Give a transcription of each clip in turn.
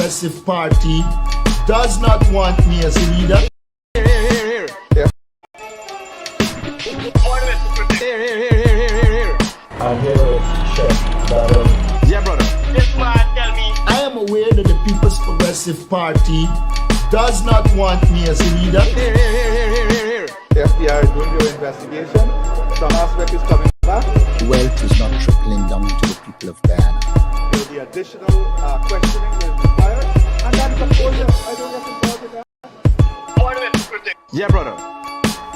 Progressive Party does not want me as a leader. I'm here to check that. Yeah, brother. This man tell me. I am aware that the People's Progressive Party does not want me as a leader. The FBI is doing your investigation. Some aspect is coming back. Wealth is not trickling down to the people of Guyana. There will be additional questioning that is required. And that is, of course, I don't get involved in that. Critic. Yeah, brother.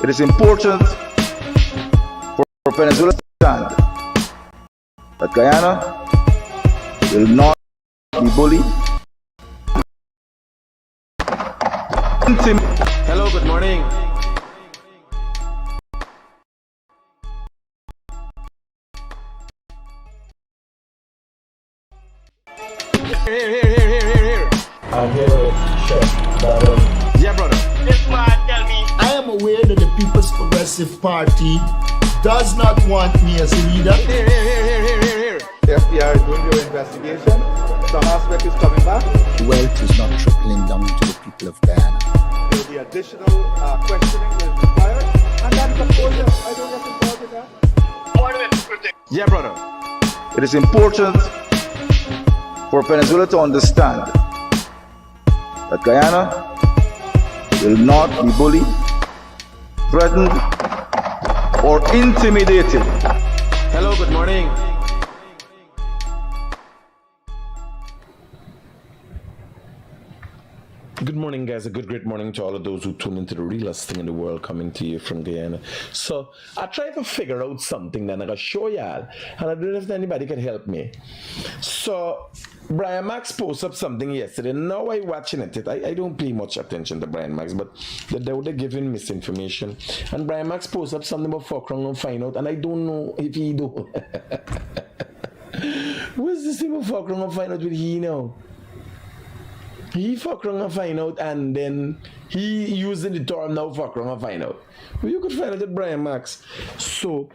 It is important for Venezuela to understand that Guyana will not be bullied. Hello, good morning. I'm here to check that. Yeah, brother. This man tell me. I am aware that the People's Progressive Party does not want me as a leader. The FBI is doing your investigation. Some aspect is coming back. Wealth is not trickling down to the people of Guyana. There will be additional questioning that is required. And that is, of course, I don't get involved in that. Yeah, brother. It is important for Venezuela to understand that Guyana will not be bullied, threatened, or intimidated. Hello, good morning. Good morning, guys. A great morning to all of those who tune into the realest thing in the world, coming to you from Guyana. So I tried to figure out something that I'm gonna show y'all, and I don't know if anybody can help me. So Brian Max posted up something yesterday. Now I watching it. I don't pay much attention to Brian Max, but they're giving misinformation. And Brian Max posted up something about Fokron and find out, and I don't know if he do. What's this thing about Fokron and find out with he now? He fuck wrong and find out, and then he using the term now fuck wrong and find out. Well, you could find out at Brian Max. So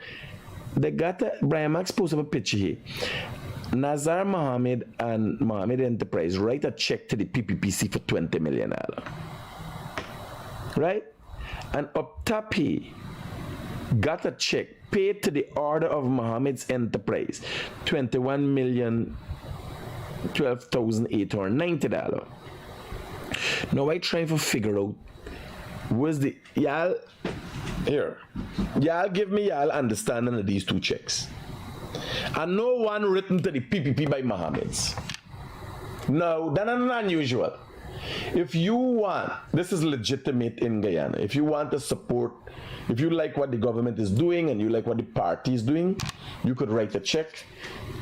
they got Brian Max posted up a picture here. Nazar Mohammed and Mohammed Enterprise write a check to the PPPC for $20 million. Right? And up top here got a check paid to the order of Mohammed's Enterprise, $21,012,890. Now I try to figure out where's the y'all give me y'all understanding of these two checks. And no one written to the PPP by Mohammeds. No, that's not unusual. If you want, this is legitimate in Guyana. If you want to support, if you like what the government is doing and you like what the party is doing, you could write a check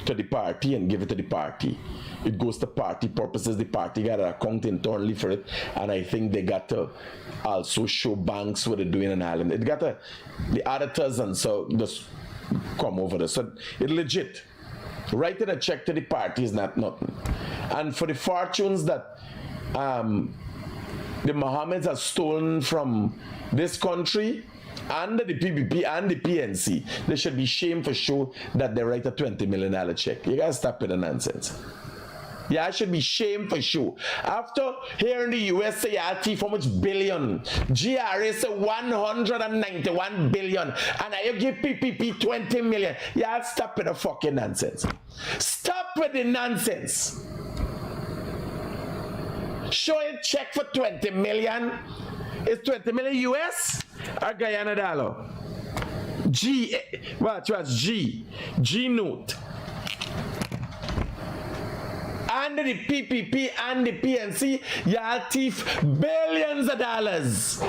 to the party and give it to the party. It goes to party purposes. The party got an account internally for it, and I think they got to also show banks what they're doing in Ireland. It got to the auditors and so just come over this. So it's legit. Writing a check to the party is not nothing. And for the fortunes that the Mohammeds have stolen from this country, under the PPP and the PNC, they should be shamed for sure that they write a $20 million check. You guys stop with the nonsense. Yeah, I should be shamed for sure. After here in the US, say y'all thief how much billion? GRA say 191 billion. And now you give PPP 20 million. Y'all stop with the fucking nonsense. Stop with the nonsense. Show a check for 20 million. Is 20 million US or Guyana dollar? What's G note. Under the PPP and the PNC, y'all thief billions of dollars.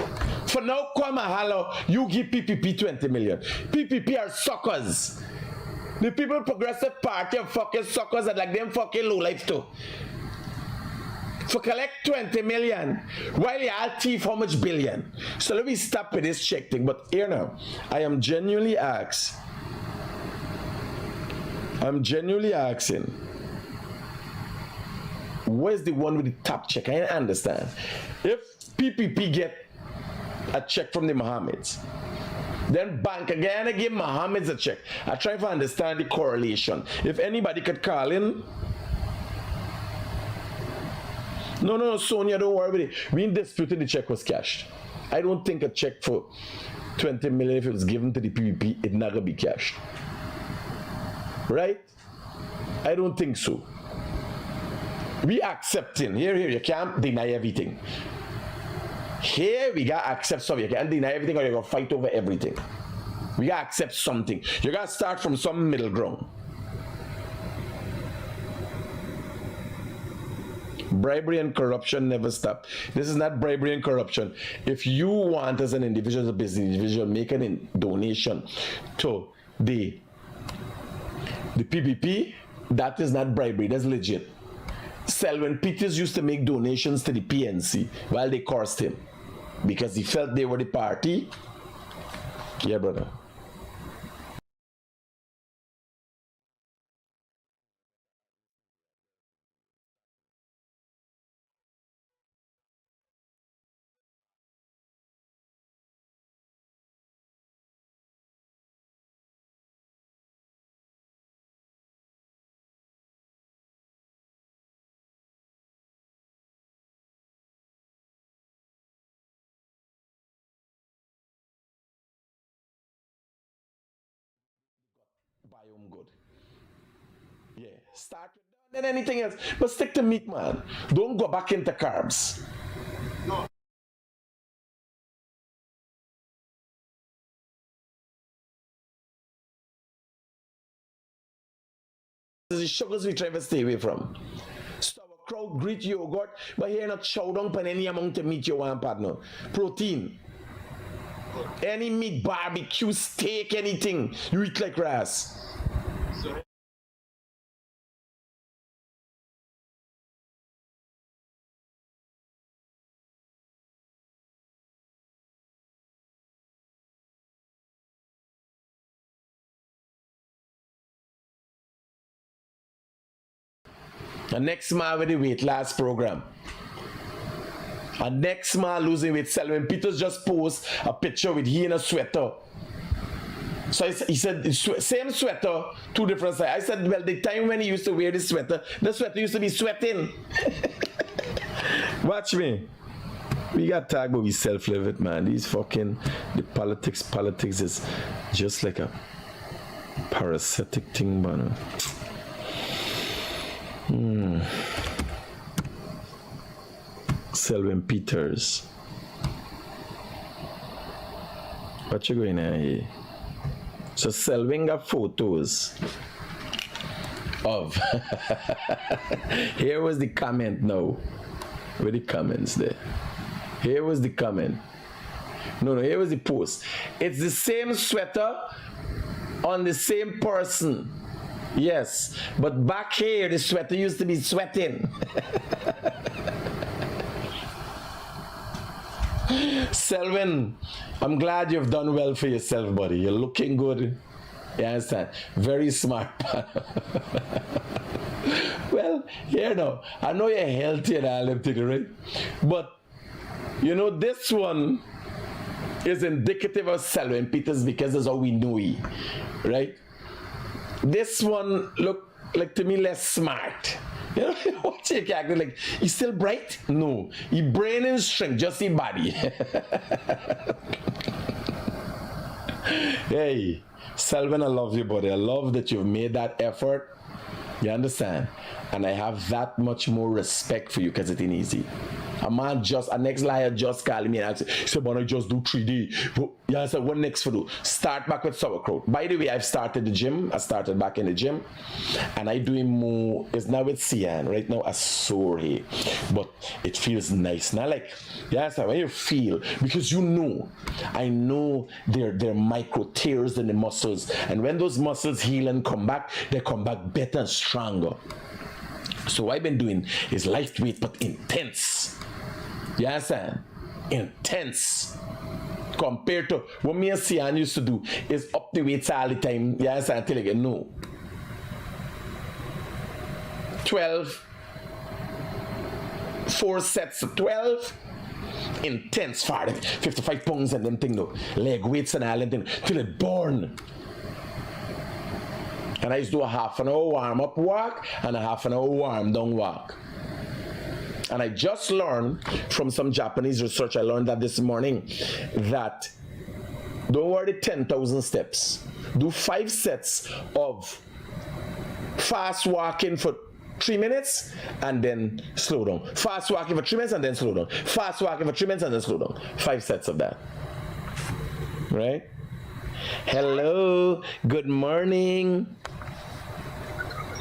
For now, come and hello, you give PPP 20 million. PPP are suckers. The People Progressive Party are fucking suckers that like them fucking low life too. For collect 20 million, while y'all thief how much billion? So let me stop with this check thing. But here now, I am genuinely asking. Where's the one with the top check? I understand. If PPP get a check from the Mohammeds, then Bank of Guyana give Mohammeds a check. I try to understand the correlation. If anybody could call in No, Sonia, don't worry about it. We disputed the check was cashed. I don't think a check for 20 million, if it was given to the PPP, it not gonna be cashed. Right? I don't think so. We accepting. Here, you can't deny everything. Here, we gotta accept something. You can't deny everything or you're gonna fight over everything. We gotta accept something. You gotta start from some middle ground. Bribery and corruption never stop. This is not bribery and corruption. If you want, as an individual, as a business individual, make a donation to the PPP, that is not bribery, that's legit. Selwyn Peters used to make donations to the PNC while they cursed him because he felt they were the party. Yeah, brother. Biome good. Yeah, start with that, then anything else. But stick to meat, man. Don't go back into carbs. No. This is the sugars we try to stay away from. Sauerkraut, Greek yogurt, but here not chow down on any amount of meat you want, partner. Protein. Any meat, barbecue, steak, anything. You eat like grass. The next man with the weight loss program. And next man losing weight. Selwyn Peters just post a picture with he in a sweater. So he said, same sweater, two different sizes. I said, well, the time when he used to wear this sweater, the sweater used to be sweating. Watch me. We got tagged, but we self-live it, man. These fucking, the politics is just like a parasitic thing, man. Selwyn Peters. What you going on here? So Selwyn got photos of here was the comment now. Where the comments there? Here was the comment. No, here was the post. It's the same sweater on the same person. Yes, but back here the sweater used to be sweating. Selwyn, I'm glad you've done well for yourself, buddy. You're looking good. You understand? Very smart. Well, here now, I know you're healthy and all them things, right? But, you know, this one is indicative of Selwyn Peters because that's how we know he, right? This one look like to me less smart. You know, what you can like, he's still bright? No. He brain is shrink, just his body. Hey, Selwyn, I love you, buddy. I love that you've made that effort. You understand? And I have that much more respect for you because it ain't easy. A next liar just called me and asked, he said, man, I just do 3D. Yeah, I said, what next for do? Start back with sauerkraut. By the way, I've started the gym. I started back in the gym. And I doing more, it's now with Sian. Right now, I'm sorry. But it feels nice. Now, like, yeah, so when you feel, because you know, I know they're micro tears in the muscles. And when those muscles heal and come back, they come back better and stronger. So what I've been doing is lightweight but intense. You understand? Intense. Compared to what me and Sian used to do is up the weights all the time. You understand? Until I get no. 12. 4 sets of 12. Intense for 55 pounds and them thing though. Leg weights and all them thing. Till it burn. And I used to do a half an hour warm up walk and a half an hour warm down walk. And I just learned from some Japanese research, I learned that this morning, that don't worry 10,000 steps. Do 5 sets of fast walking for 3 minutes and then slow down. Fast walking for 3 minutes and then slow down. Fast walking for 3 minutes and then slow down. 5 sets of that. Right? Hello. Good morning.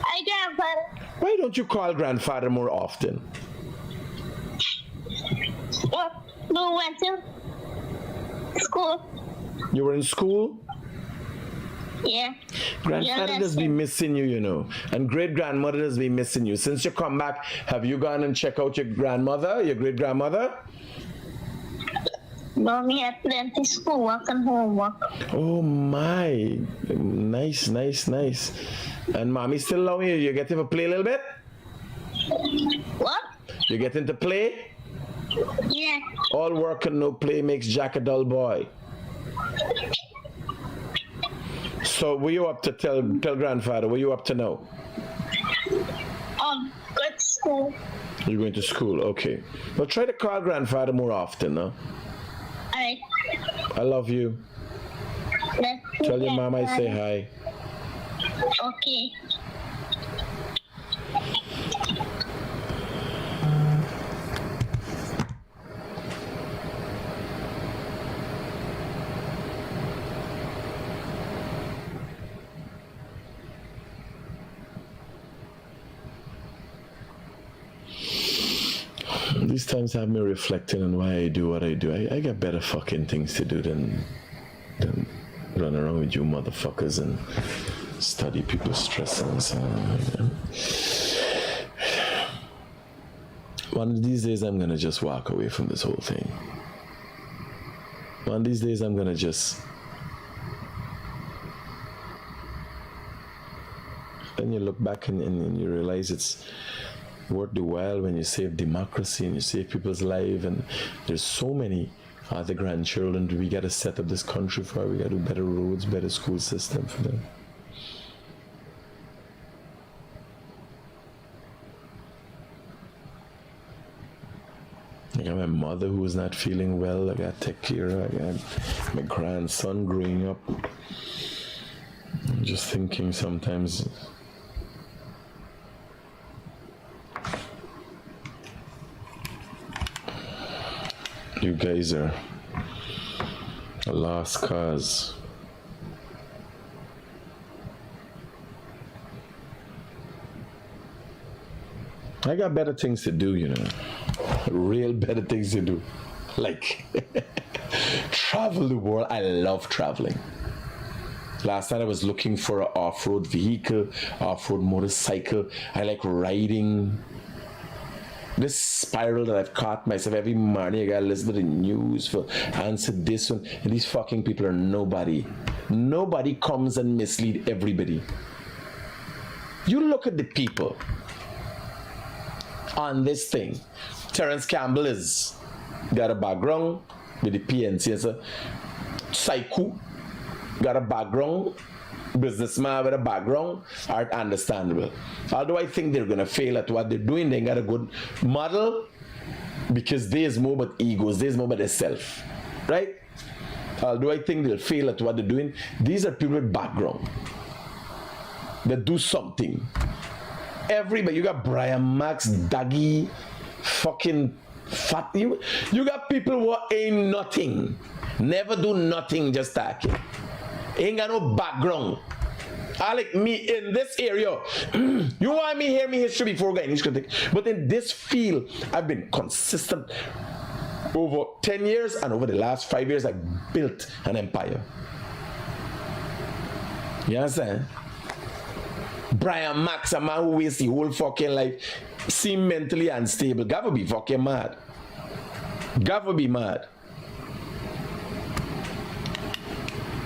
Hi, Grandpa. Why don't you call grandfather more often? What? We went to school. You were in school? Yeah. Grandfather Yeah, does be missing you, you know. And great grandmother does be missing you. Since you come back, have you gone and check out your grandmother, your great grandmother? Mommy had plenty schoolwork and homework. Oh my. Nice, nice, nice. And mommy still allowing you? You getting to play a little bit? What? You getting to play? Yeah. All work and no play makes Jack a dull boy. So what you up to? Tell grandfather, what you up to now? Go to school. You're going to school, okay. Well, try to call grandfather more often, no? Alright. I love you. Tell your mom I say hi. Okay. These times have me reflecting on why I do what I do. I got better fucking things to do than run around with you motherfuckers and study people's stress and so on. You know? One of these days I'm gonna just walk away from this whole thing. One of these days I'm gonna just... Then you look back and you realize it's worth the while when you save democracy and you save people's lives, and there's so many other grandchildren we got to set up this country for. We got to do better roads, better school system for them. I got my mother who was not feeling well. I got to take care of. I got my grandson growing up. I'm just thinking sometimes, you guys are a lost cause. I got better things to do, you know. Real better things to do. Like travel the world. I love traveling. Last night I was looking for an off-road vehicle, off-road motorcycle. I like riding. This spiral that I've caught myself every morning, I gotta listen to the news for answer this one. And these fucking people are nobody. Nobody comes and mislead everybody. You look at the people on this thing. Terence Campbell is got a background with the PNC as a psycho, got a background, businessman with a background, are understandable. Although I think they're gonna fail at what they're doing, they got a good model because there's more about egos, there's more about themselves, right? Although I think they'll fail at what they're doing, these are people with background that do something. Everybody, you got Brian Max, Daggy, fucking fat. You got people who ain't nothing, never do nothing, just talking. Ain't got no background. I like me in this area. You want me hear me history before Guyanese Critic, but in this field, I've been consistent over 10 years, and over the last 5 years, I built an empire. You understand? Brian Max, a man who wastes the whole fucking life, seem mentally unstable. Gotta be fucking mad. Gotta be mad.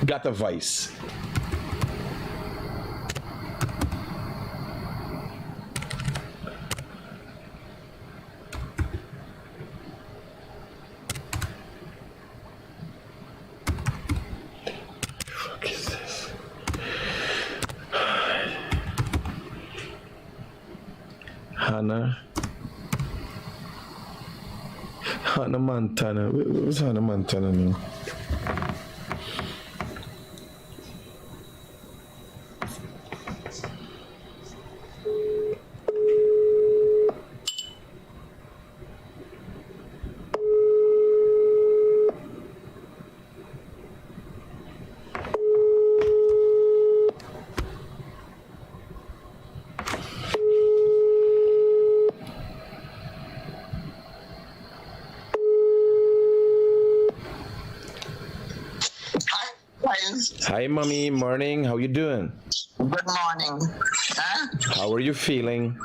Got a voice. Fuck is this? Hannah Hannah Montana. What's Hannah Montana name? Hi, mommy. Morning. How you doing? Good morning. Huh? How are you feeling?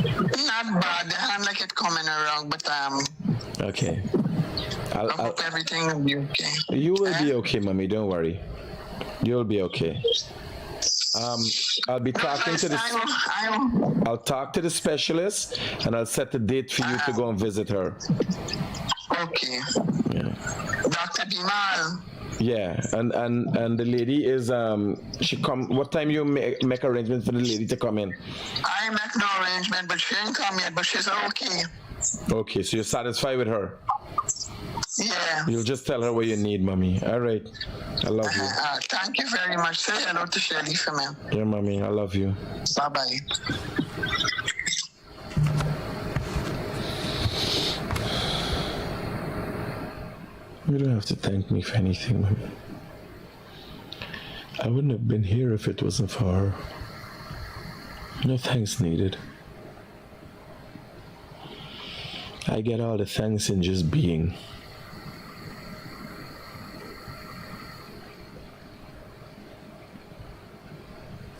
Not bad. I have like it coming around, but Okay. I hope everything will be okay. You will be okay, mommy. Don't worry. You'll be okay. I'll be talking to the. I'll talk to the specialist, and I'll set the date for you to go and visit her. Okay. Yeah. Dr. Bimal. Yeah, and the lady is she come. What time you make arrangements for the lady to come in? I make no arrangement, but she ain't come yet. But she's okay. Okay, so you're satisfied with her? Yeah. You'll just tell her what you need, mommy. All right. I love you. Thank you very much. Say hello to Shirley for me. Yeah, mommy. I love you. Bye-bye. You don't have to thank me for anything, mommy. I wouldn't have been here if it wasn't for her. No thanks needed. I get all the thanks in just being.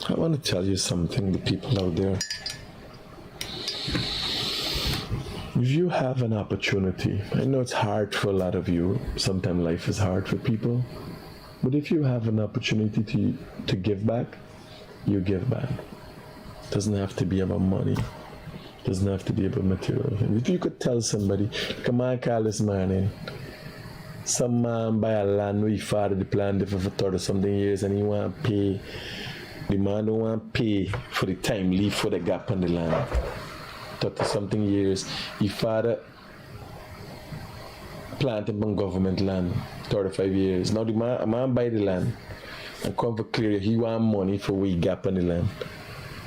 I want to tell you something, the people out there. If you have an opportunity, I know it's hard for a lot of you. Sometimes life is hard for people. But if you have an opportunity to give back, you give back. It doesn't have to be about money. It doesn't have to be about material. If you could tell somebody, come on, call this morning. Some man buy a land where he father the plan for 30 something years and he want to pay. The man don't want to pay for the time leave for the gap on the land. 30 something years, he father planted on government land, 35 years. Now the man buy the land and come for clear, he want money for we gap on the land.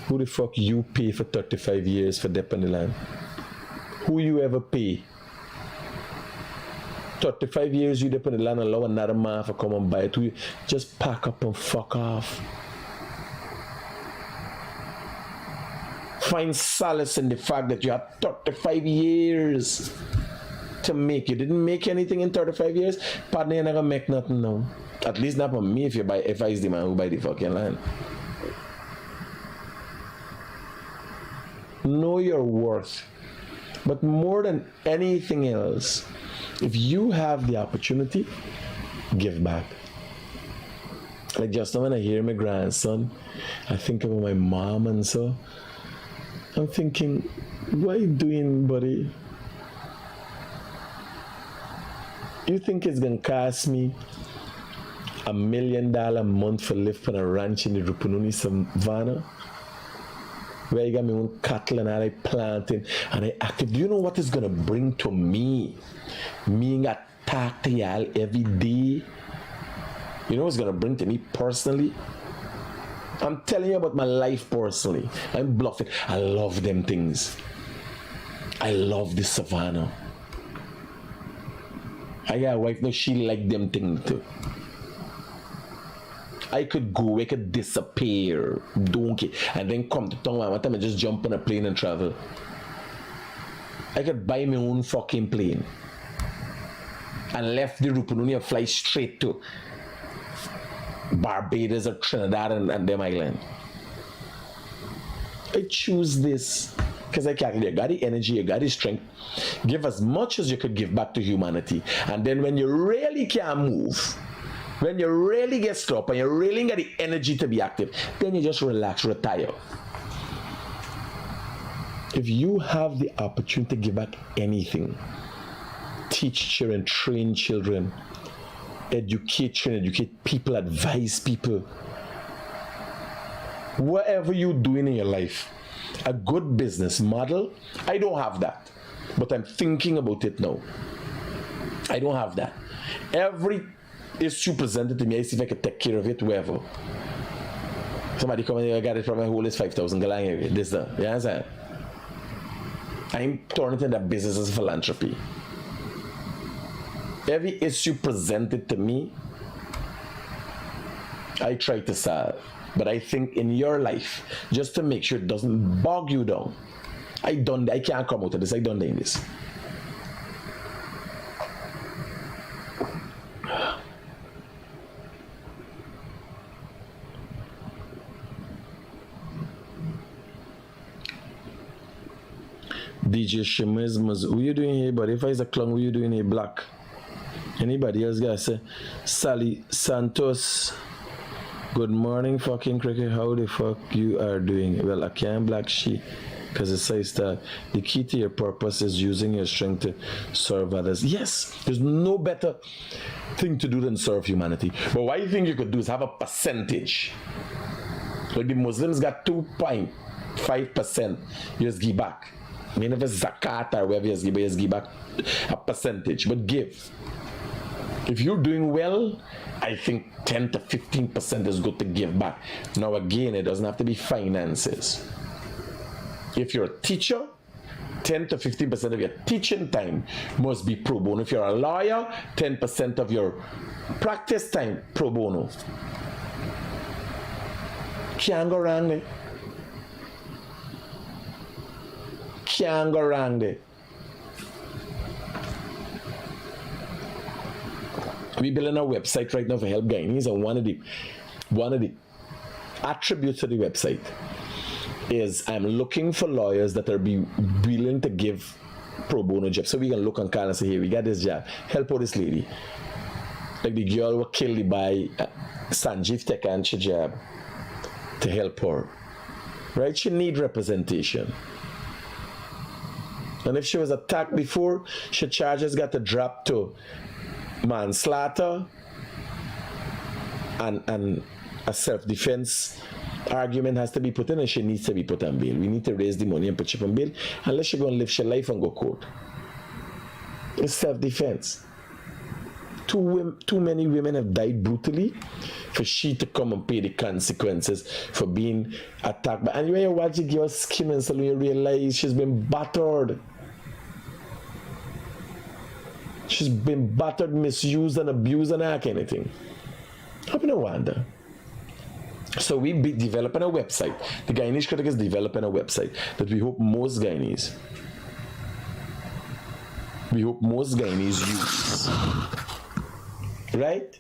Who the fuck you pay for 35 years for dep on the land? Who you ever pay? 35 years you dep on the land and allow another man to come and buy it. You just pack up and fuck off. Find solace in the fact that you had 35 years to make. You didn't make anything in 35 years. Partner, you never make nothing now. At least not for me if I is the man who buy the fucking land. Know your worth. But more than anything else, if you have the opportunity, give back. Like just when I hear my grandson, I think about my mom and so. I'm thinking, what are you doing, buddy? You think it's gonna cost me $1 million a month for live on a ranch in the Rupununi Savannah? Where you got me own cattle and I planting and I active. Do you know what it's gonna bring to me? Me attack to y'all every day. You know what it's gonna bring to me personally? I'm telling you about my life personally. I'm bluffing. I love them things. I love the savannah. I got a wife now, she like them things too. I could go, I could disappear, donkey, and then come to town one time and just jump on a plane and travel. I could buy my own fucking plane and left the Rupununi and fly straight to Barbados or Trinidad and them island. I choose this because I can't. You got the energy, you got the strength. Give as much as you could give back to humanity. And then when you really can't move, when you really get stopped and you really get the energy to be active, then you just relax, retire. If you have the opportunity to give back anything, teach children, train children, educate people, advise people. Whatever you're doing in your life, a good business model, I don't have that. but I'm thinking about it now. I don't have that. Every issue presented to me, I see if I can take care of it, wherever. Somebody come and I got it from my whole is 5,000 galang. This, you understand? I'm turning into that business as philanthropy. Every issue presented to me, I try to solve. But I think in your life, just to make sure it doesn't bog you down, I can't come out of this. I done this. DJ Shimmers, what you doing here, buddy? If I is a clown, what you doing here, black? Anybody else got to say? Sally Santos. Good morning, fucking Cricket. How the fuck you are doing? Well, I can't black she, because it says that the key to your purpose is using your strength to serve others. Yes, there's no better thing to do than serve humanity. But what you think you could do is have a percentage. Like the Muslims got 2.5%. You just give back. I mean, if it's zakat or whatever you just give back a percentage, but give. If you're doing well, I think 10 to 15% is good to give back. Now again, it doesn't have to be finances. If you're a teacher, 10 to 15% of your teaching time must be pro bono. If you're a lawyer, 10% of your practice time pro bono. Can't go wrong there. Can't go wrong there. We're building a website right now for help Guyanese, and one of the attributes of the website is I'm looking for lawyers that are willing to give pro bono jobs. So we can look and call and say, hey, we got this job, help out this lady. Like the girl was killed by Sanjeev Tekanchi job to help her. Right? She need representation. And if she was attacked before, she charges got to drop to manslaughter and a self-defense argument has to be put in, and she needs to be put on bail. We need to raise the money and put her on bail unless she go and live her life and go court. It's self-defense. Too many women have died brutally for she to come and pay the consequences for being attacked. And when you watch the girl skin and suddenly you realize she's been battered. She's been battered, misused, and abused, and that kind of thing. I've been a wonder. So we be developing a website. The Guyanese Critic is developing a website that we hope most Guyanese use. Right?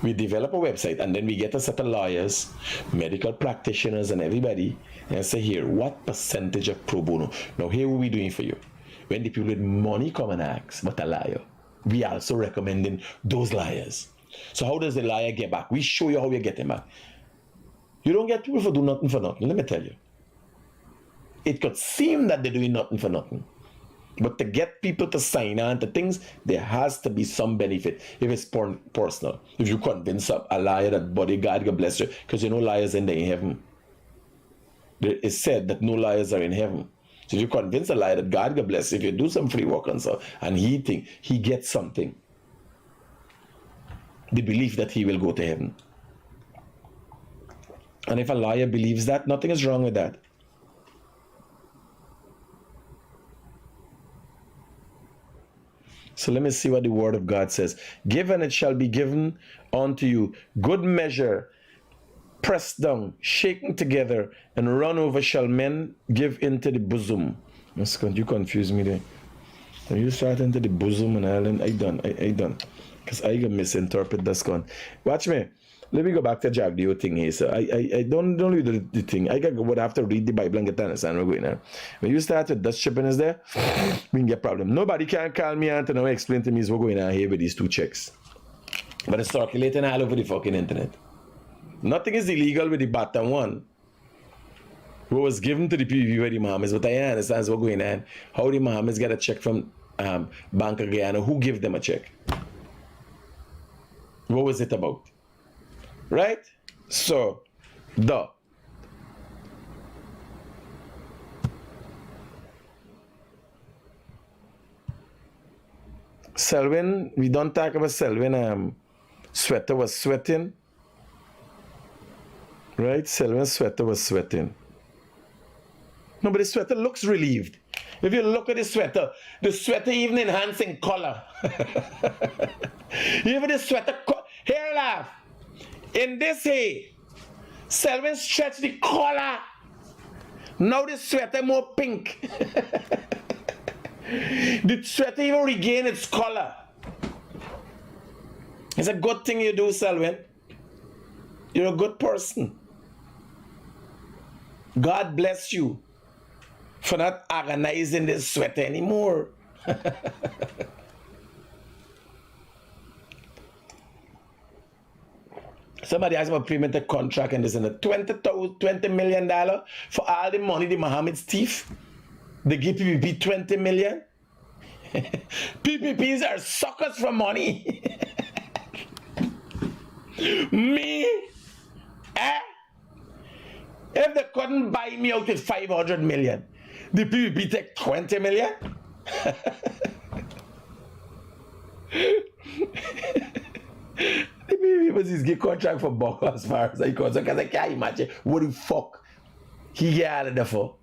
We develop a website and then we get a set of lawyers, medical practitioners, and everybody, and say, here, what percentage of pro bono? Now, here what we doing for you. When the people with money come and ask, but a liar, we also recommending those liars. So how does the liar get back? We show you how you get him back. You don't get people for do nothing for nothing. Let me tell you. It could seem that they're doing nothing for nothing. But to get people to sign on to things, there has to be some benefit if it's personal. If you convince a liar that body God bless you, because you know liars in heaven. It is said that no liars are in heaven. So if you convince a liar that God bless you, if you do some free work and so, and he think he gets something, the belief that he will go to heaven. And if a liar believes that, nothing is wrong with that. So let me see what the word of God says. Give and it shall be given unto you. Good measure, pressed down, shaken together, and run over shall men give into the bosom. You confuse me there. When you start into the bosom and Ireland, I done. Because I can misinterpret this one. Watch me. Let me go back to Jagdio thing here. So I don't read the thing. I would have to read the Bible and get to understand what's going on. When you start with Dutch shipping is there, we can get problem. Nobody can call me out and now explain to me what's going on here with these two checks. But it's circulating all over the fucking internet. Nothing is illegal with the bottom one. What was given to the PVP by the Mohameds, but I understand what's going on. How the Mohameds get a check from Bank of Guyana. Who gave them a check? What was it about? Right? So, the Selwyn, we don't talk about Selwyn. Sweater was sweating. Right? Selwyn's sweater was sweating. No, but the sweater looks relieved. If you look at the sweater even enhancing color. Even the sweater, here laugh. In this hay, Selwyn stretch the collar. Now the sweater more pink. The sweater even regain its color. It's a good thing you do, Selwyn. You're a good person. God bless you for not agonizing this sweater anymore. Somebody asked about payment a contract and this and that. $20 million for all the money the Mohameds thief. They give PPP 20 million. PPPs are suckers for money. Me? If they couldn't buy me out with 500 million, the PPP take 20 million? The PPP was his contract for Boko as far as I concerned, because I can't imagine what the fuck he get out of there for.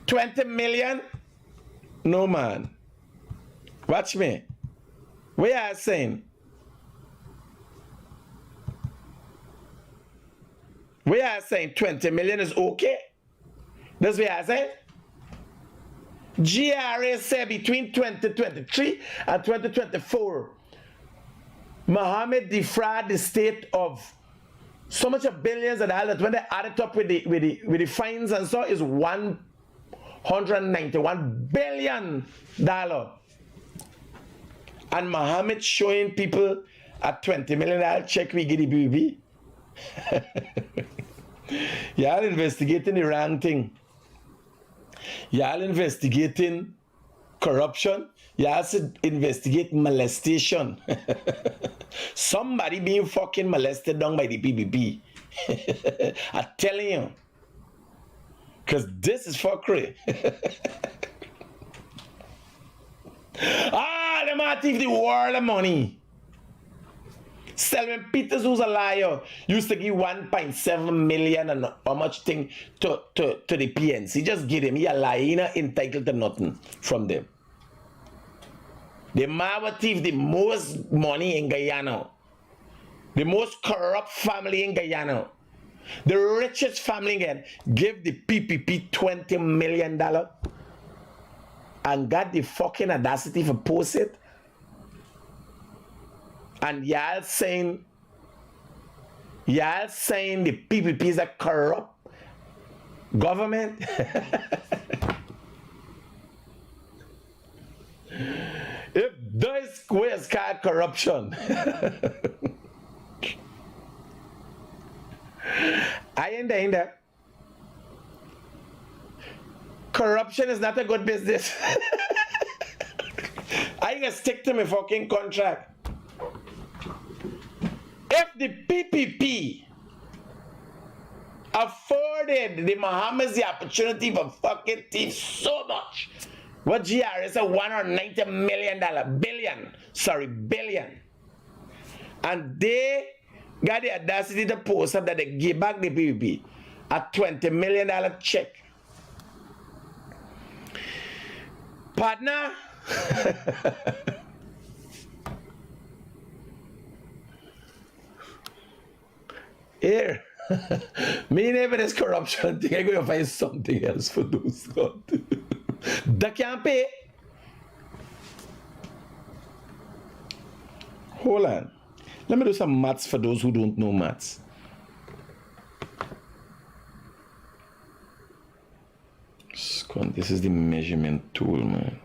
20 million? No, man. Watch me. What are you saying? We are saying 20 million is okay. That's what I say. GRA said between 2023 and 2024, Mohamed defraud the state of so much of billions of dollars that when they add it up with the fines and so is $191 billion. And Mohamed showing people a $20 million check we get the BB. Y'all investigating the wrong thing. Y'all investigating corruption. Y'all should investigate molestation. Somebody being fucking molested down by the PPP. I'm telling you. Because this is fuckery. Them are thief the world of money. Selwyn Peters, who's a liar, used to give 1.7 million and how much thing to the PNC. Just give him. He a liar. He not entitled to nothing from them. The Mawa thief the most money in Guyana. The most corrupt family in Guyana. The richest family again. Give the PPP $20 million and got the fucking audacity for post it. And y'all saying the PPP is a corrupt government? If this is called corruption, I ain't there. Corruption is not a good business. I can stick to my fucking contract. If the PPP afforded the Mohammeds the opportunity for fucking thief so much, what GR is a $190 billion, and they got the audacity to post up that they give back the PPP a $20 million check. Partner. Here, me never this corruption thing. I'm going to find something else for those God. They can't pay. Hold on. Let me do some maths for those who don't know maths. This is the measurement tool, man.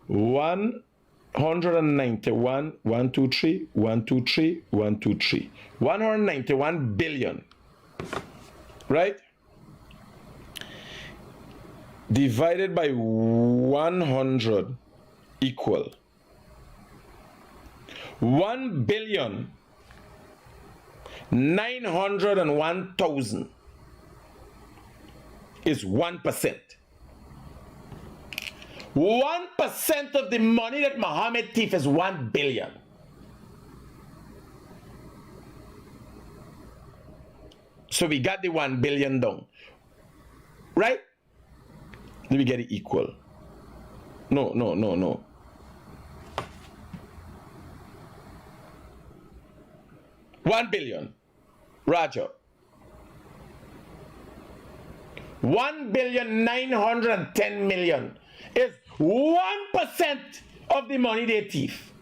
191, 123, 123, 123. 191 billion. Right? Divided by 100 equal 1,901,000 is 1%. 1% of the money that Mohammed thief is 1 billion. So we got the 1 billion down. Right? Let me get it equal. No. 1 billion. Roger. 1,910,000,000 is 1% of the money they thief.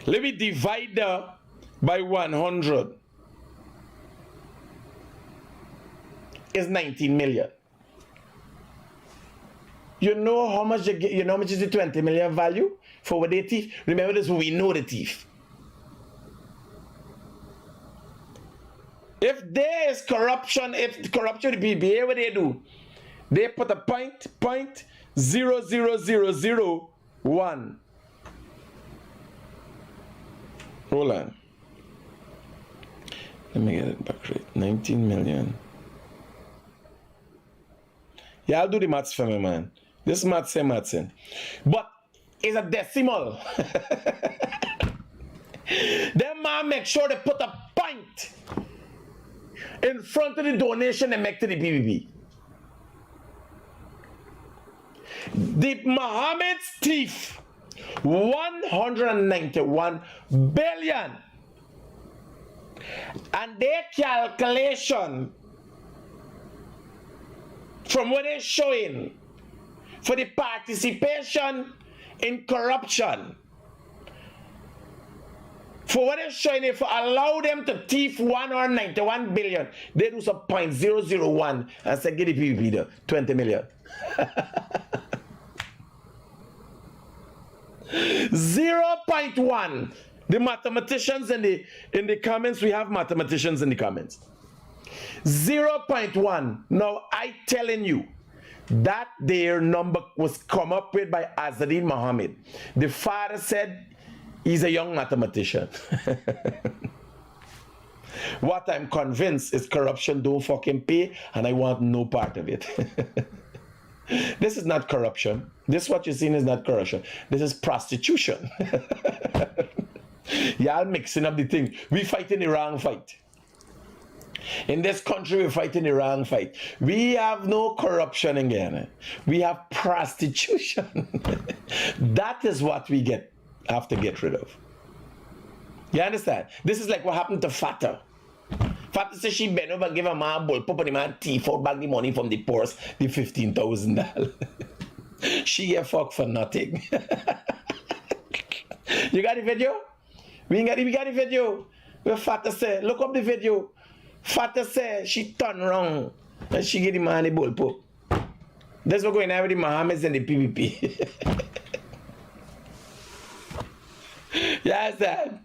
Let me divide that by 100. Is 19 million. You know how much they get, you know how much is the 20 million value for what they thief? Remember this, we know the thief. If there is corruption, if corruption behave what they do, they put a point 0.0001. Hold on. Let me get it back right. 19 million. Yeah, I'll do the maths for me, man. This maths. But it's a decimal. Then man make sure they put a point in front of the donation they make to the PPP. The Mohammed's thief 191 billion. And their calculation from what they're showing for the participation in corruption, for what they're showing, if allow them to thief 191 billion, they do some 0.001 and say, get the PPP there, 20 million. 0.1. The mathematicians in the comments, we have mathematicians in the comments. 0.1. Now I telling you that their number was come up with by Azadin Mohammed. The father said he's a young mathematician. What I'm convinced is corruption don't fucking pay, and I want no part of it. This is not corruption. This what you're seeing is not corruption. This is prostitution. Y'all mixing up the thing. We fighting the wrong fight. In this country, we're fighting the wrong fight. We have no corruption in Guyana. We have prostitution. That is what we have to get rid of. You understand? This is like what happened to Fata. Fata says she bent over, give a man a bull, pop on the man teeth, out back the money from the purse, the $15,000. She get fucked for nothing. You got the video? We got the video. Where Fata say, look up the video. Fata say she turned wrong and she get the man a bull pop. That's what's going on with the Mohammeds and the PPP. Yes, that.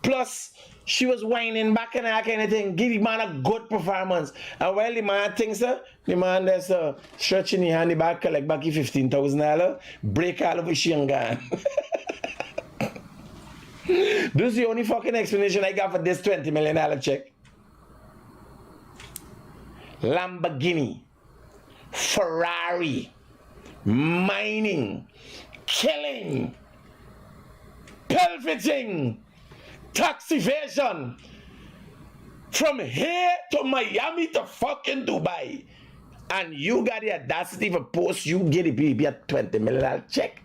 Plus, she was whining back and that kind of thing. Give the man a good performance. And while the man thinks the man that's stretching his hand back, collect back $15,000, break all of his shit and gone. This is the only fucking explanation I got for this $20 million check. Lamborghini, Ferrari, mining, killing, pelviting, tax evasion, from here to Miami to fucking Dubai, and you got the audacity to post you get a baby a $20 million check.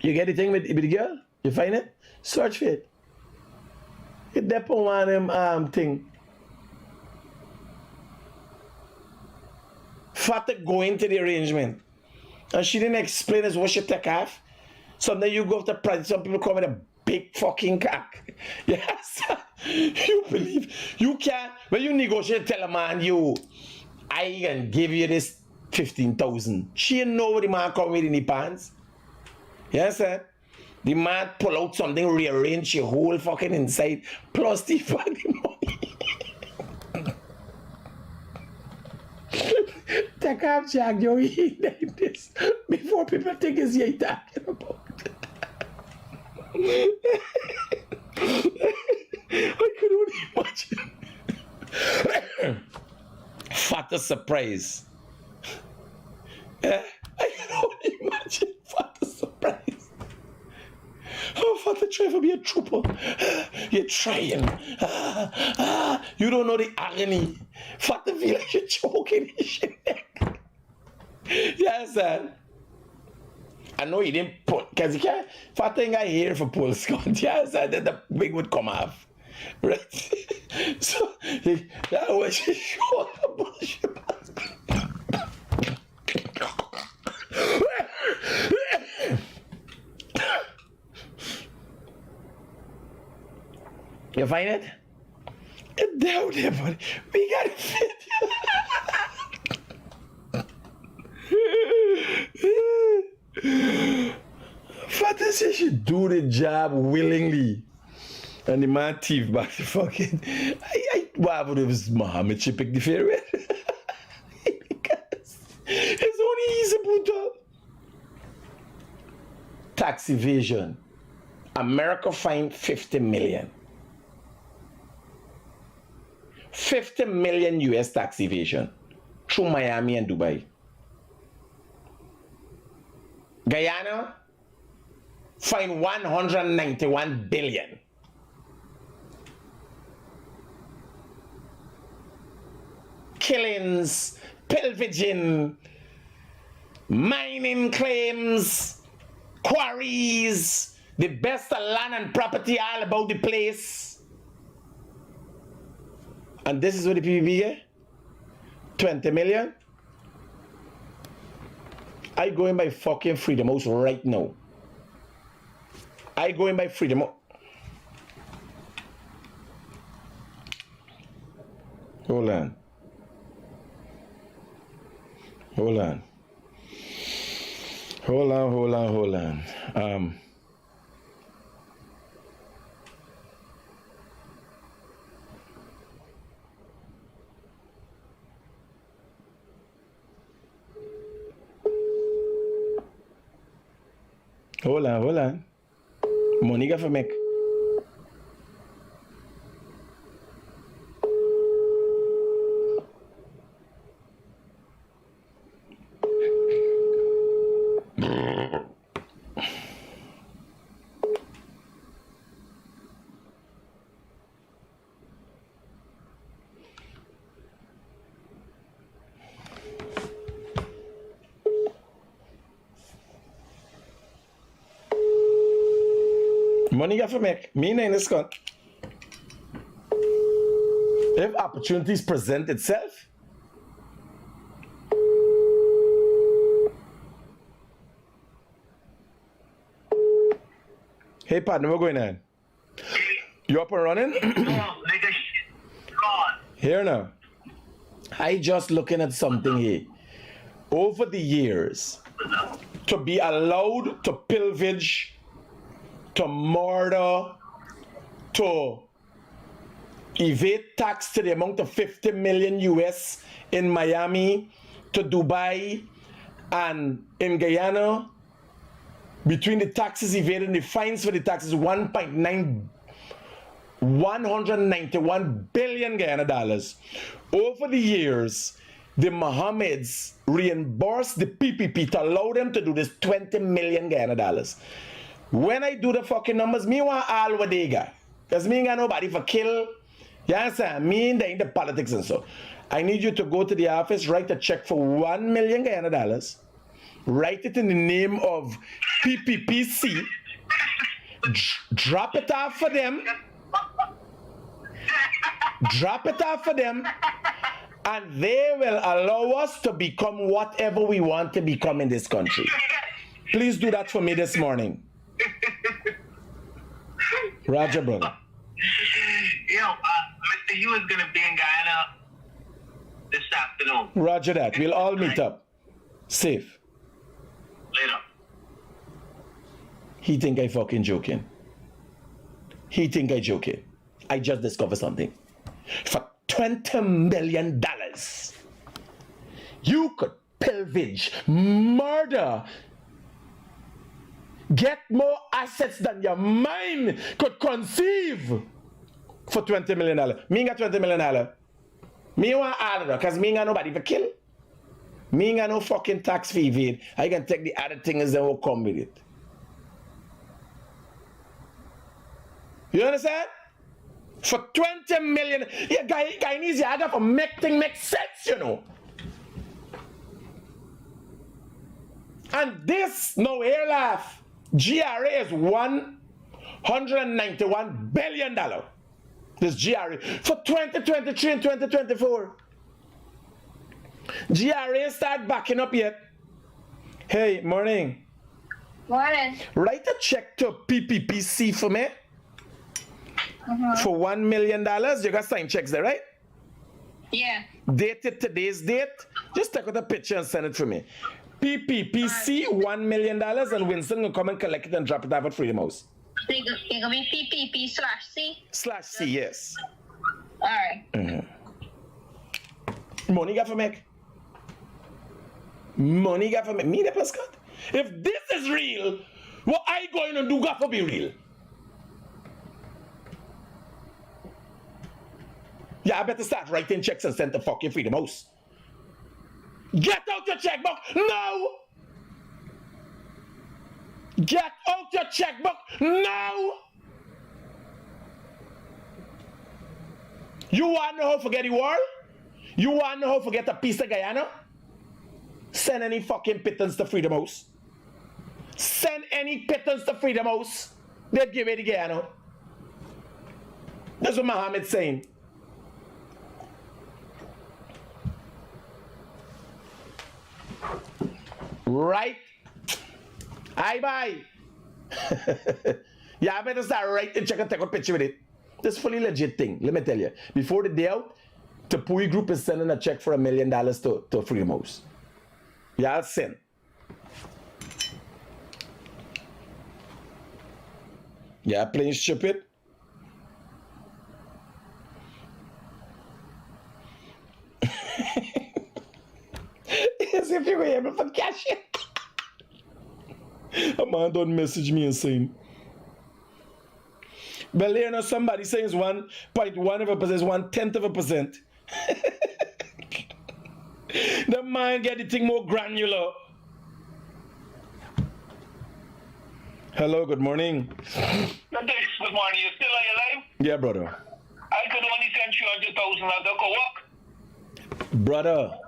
You get the thing with the girl? You find it? Search for it. It depends on one of them thing. Fata go into the arrangement. And she didn't explain us what she take off. Sometimes you go to practice, some people come with a big fucking cock. Yes. You believe you can't, when you negotiate, tell a man I can give you this 15,000. She didn't know what the man come with in the pants. Yes, sir. The man pull out something, rearrange your whole fucking inside, plus the fucking money. Take off, Jack, you eat like this before people think it's you talking about. I could only imagine. surprise. I can only imagine what a surprise. Oh, for to try to be a trooper. You're trying. You don't know the agony. For to feel like you're choking in your neck. Yes, sir. I know you didn't put, because you can't, for thing I hear for pull Scott, yes, sir, then the wig would come off. Right? So, that was just short the bullshit. You find it? It's down there, buddy. We got it fit. Father says she do the job willingly. And the man thief back the fucking. Why would it was Mohammed she picked the favorite? Because it's only easy, brutal. Tax evasion. America fined 50 million. 50 million US tax evasion through Miami and Dubai. Guyana fined 191 billion. Killings, pillaging, mining claims, quarries, the best of land and property all about the place. And this is what the PPP get? 20 million? I go in by fucking Freedom House right now. I go in by Freedom House. Hold on. Hold on. Hold on, hold on, hold on. Hold on, hold on. Money got for make. Money got for make. Me in this con. If opportunities present itself, hey partner, we're going on. You up and running? Here now. I just looking at something here. Over the years, to be allowed to pillage, to murder, to evade tax to the amount of 50 million US in Miami, to Dubai, and in Guyana, between the taxes evaded and the fines for the taxes, 191 billion Guyana dollars. Over the years, the Mohameds reimbursed the PPP to allow them to do this 20 million Guyana dollars. When I do the fucking numbers, me want all what they got. Because me ain't got nobody for kill. You understand? Me ain't in the politics and so. I need you to go to the office, write a check for 1 million Guyana dollars, write it in the name of PPPC, drop it off for them, and they will allow us to become whatever we want to become in this country. Please do that for me this morning. Roger, brother. Yo, Mr. Hugh is gonna be in Guyana this afternoon. Roger that. We'll all meet up. Safe. Later. He think I fucking joking. He think I joking. I just discovered something. For $20 million, you could pillage, murder, get more assets than your mind could conceive for $20 million. Me got $20 million. Me want all of that, because me ain't got nobody to kill. Me ain't got no fucking tax fee evade. I can take the other things and will come with it. You understand? For 20 million, yeah, Guyanese, I got to make things make sense, you know. And this, no air laugh, GRA is $191 billion. This GRA for 2023 and 2024. GRA start backing up yet. Hey, morning. Morning. Write a check to PPPC for me. For $1 million. You got signed checks there, right? Yeah. Date it today's date. Just take out a picture and send it for me. PPPC, $1 million, and Winston will come and collect it and drop it off at Freedom House. So you're going to be PPP/C? /C, yes. Alright. Money got for make. Money got for make. Me the Pascal. If this is real, what I going to do got for be real? Yeah, I better start writing checks and send to fucking Freedom House. Get out your checkbook now! Get out your checkbook now! You want to know how to forget the war? You want to know how to forget a piece of Guyana? Send any fucking pittance to Freedom House. Send any pittance to Freedom House. They'd give it to Guyana. That's what Mohamed's saying. Right? Bye. Yeah, I better start writing check and take a picture with it. This fully legit thing. Let me tell you. Before the day out, the Pui group is sending a check for $1 million to Freedom House. Yeah, I'll send. Yeah, playing stupid. As if you were able to cash it. A man don't message me and saying, well, you know, somebody saying it's 1.1%, is 1/10%. The man get the thing more granular. Hello, good morning. Good morning. You still alive? Yeah, brother. I could only send 300,000 and go walk. Brother.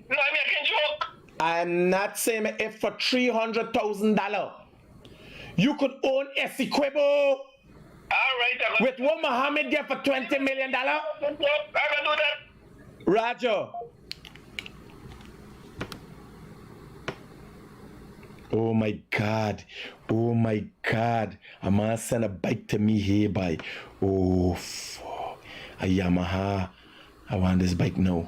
No, I mean, I can joke. I'm not saying if for $300,000 you could own Essequibo. All right. With what Mohamed get for $20 million? I can do that. Roger. Oh my God. Oh my God. A man send a bike to me here by. Oh, a Yamaha. I want this bike now.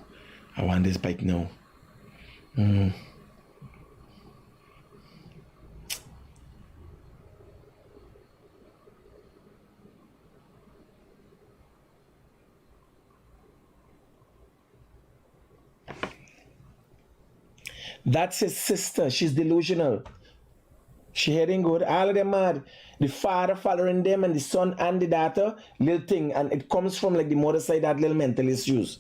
That's his sister. She's delusional. She heading good. All of them mad. The father following them and the son and the daughter. Little thing. And it comes from like the mother side that little mental issues.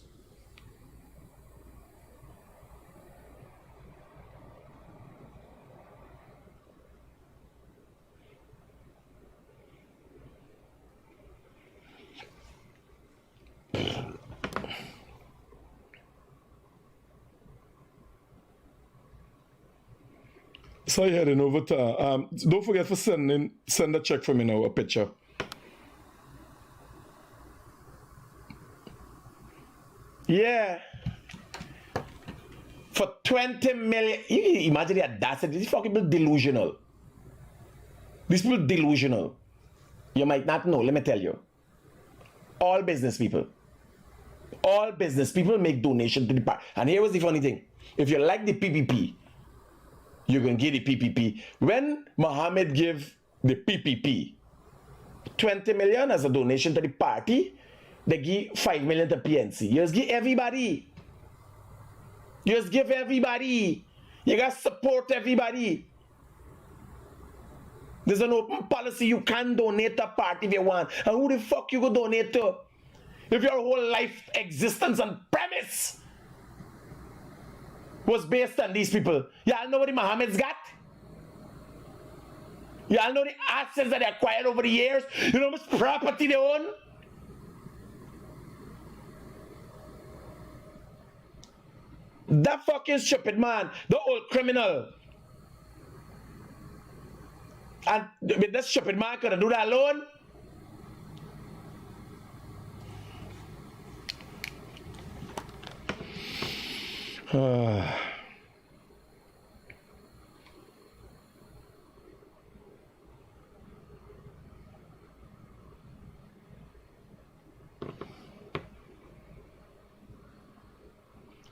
So you're heading over to, don't forget to send a check for me now, a picture. Yeah. For 20 million, you imagine the audacity. These fucking people delusional. These people delusional. You might not know, let me tell you. All business people make donation to the party. And here was the funny thing. If you like the PPP, you can get the PPP. When Mohamed give the PPP 20 million as a donation to the party, they give 5 million to PNC. You just give everybody. You gotta support everybody. There's an open policy. You can donate to a party if you want. And who the fuck you go donate to? If your whole life existence and premise was based on these people, y'all know what the Mohammeds got? Y'all know the assets that they acquired over the years? You know how much property they own? That fucking stupid man, the old criminal. And with that stupid man could do that alone?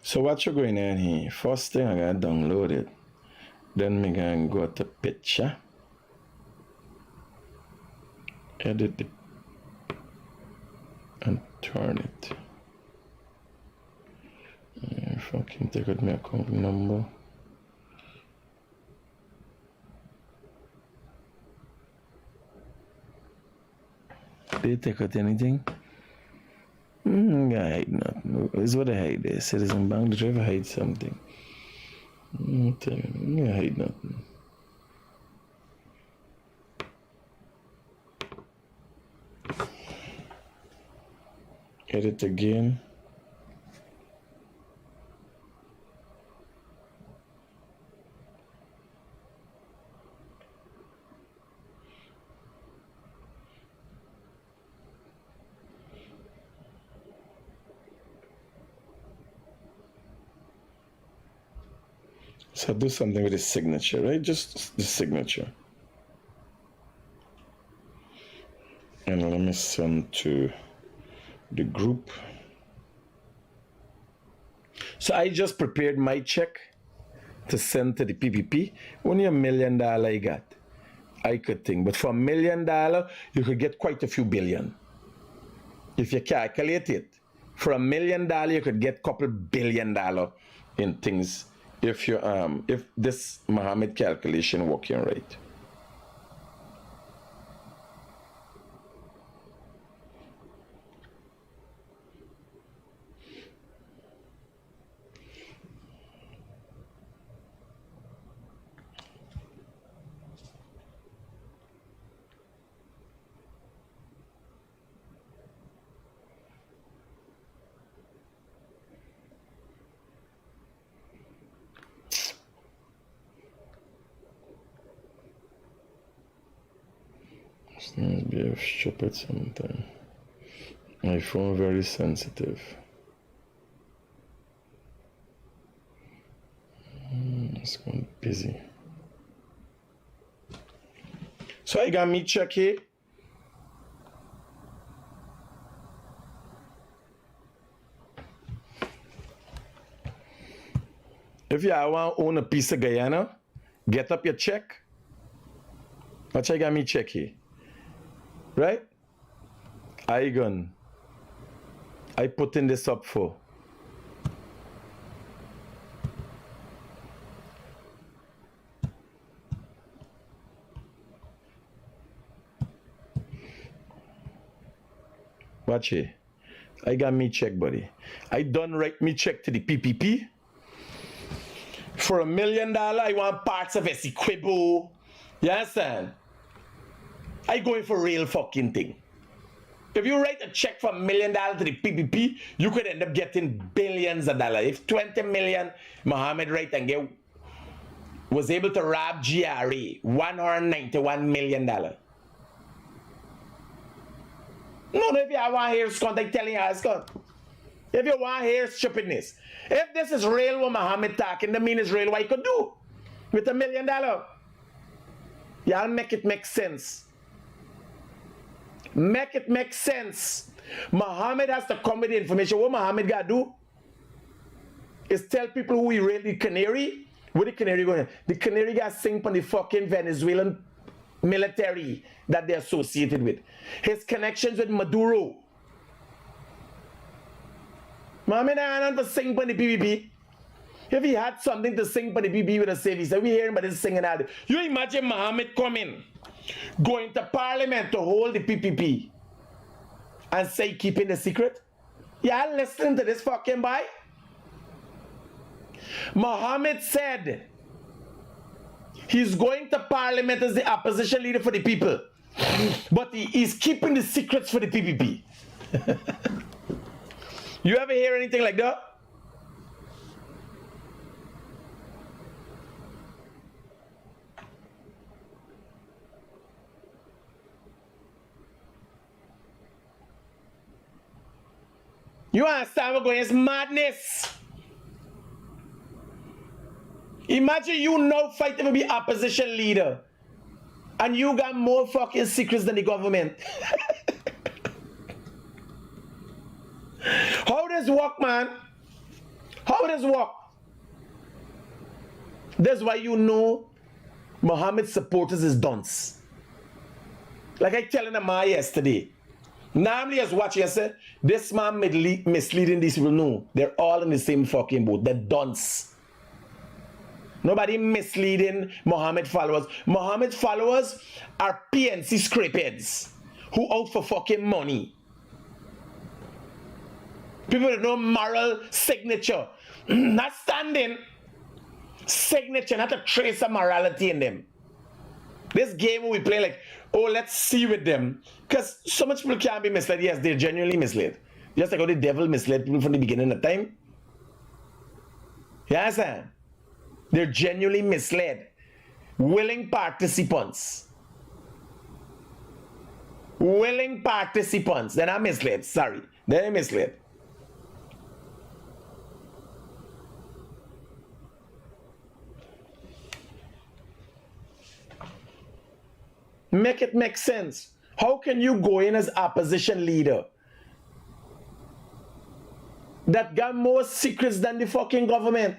So what you going on here? First thing I gotta download it. Then me gonna go to picture. Edit it. And turn it. Fucking take out my account number. They take out anything? I hide nothing. It's what I hide there. Citizen Bank, did you ever hide something? I hide nothing. Edit again. So do something with his signature, right? Just the signature. And let me send to the group. So I just prepared my check to send to the PPP. Only $1 million I got. I could think. But for $1 million, you could get quite a few billion. If you calculate it, for $1 million, you could get a couple $billion in things. If you if this Mohammed calculation working right. This must be a stupid something. My phone very sensitive. It's going busy. So I got me check here. If you want to own a piece of Guyana, get up your check. Watch I got me check here. Right? I putting this up for. Watch it. I got me check, buddy. I done write me check to the PPP. For $1 million, I want parts of Essequibo. You understand? I going for real fucking thing. If you write a check for $1 million to the PPP, you could end up getting billions of dollars. If 20 million Mohammed write and was able to rob GRA $191 million. No, if you want to hear Scott, I'm telling you, Scott. If you want to hear stupidness, if this is real what Mohammed talking, that means it's real what he could do with $1 million. Y'all make it make sense. Make it make sense. Mohammed has to come with the information. What Mohammed got to do is tell people who he really canary. What the canary going to? The canary got sing on the fucking Venezuelan military that they're associated with. His connections with Maduro. Mohammed ain't to sing on the PPP. If he had something to sing on the PPP with a service, we hear him but he's singing out. You imagine Mohammed coming, going to parliament to hold the PPP and say keeping the secret? Y'all listening to this fucking boy? Mohammed said he's going to parliament as the opposition leader for the people, but he's keeping the secrets for the PPP. You ever hear anything like that? You understand what's going on? It's madness. Imagine you now fighting to be opposition leader and you got more fucking secrets than the government. How does it work, man? How does it work? That's why you know Mohammed's supporters is dunce. Like I telling them yesterday. Normally I was watching, I said, this man misleading these people. No, they're all in the same fucking boat. They're dunce. Nobody misleading Mohammed followers. Mohammed followers are PNC scrapeheads who out for fucking money. People with no moral signature. Not standing. Signature, not a trace of morality in them. This game we play like, oh, let's see with them. Because so much people can't be misled. Yes, they're genuinely misled. Just like how the devil misled people from the beginning of time. Yes, sir. They're genuinely misled. Willing participants. Willing participants. They're not misled. Sorry. They're misled. Make it make sense. How can you go in as opposition leader that got more secrets than the fucking government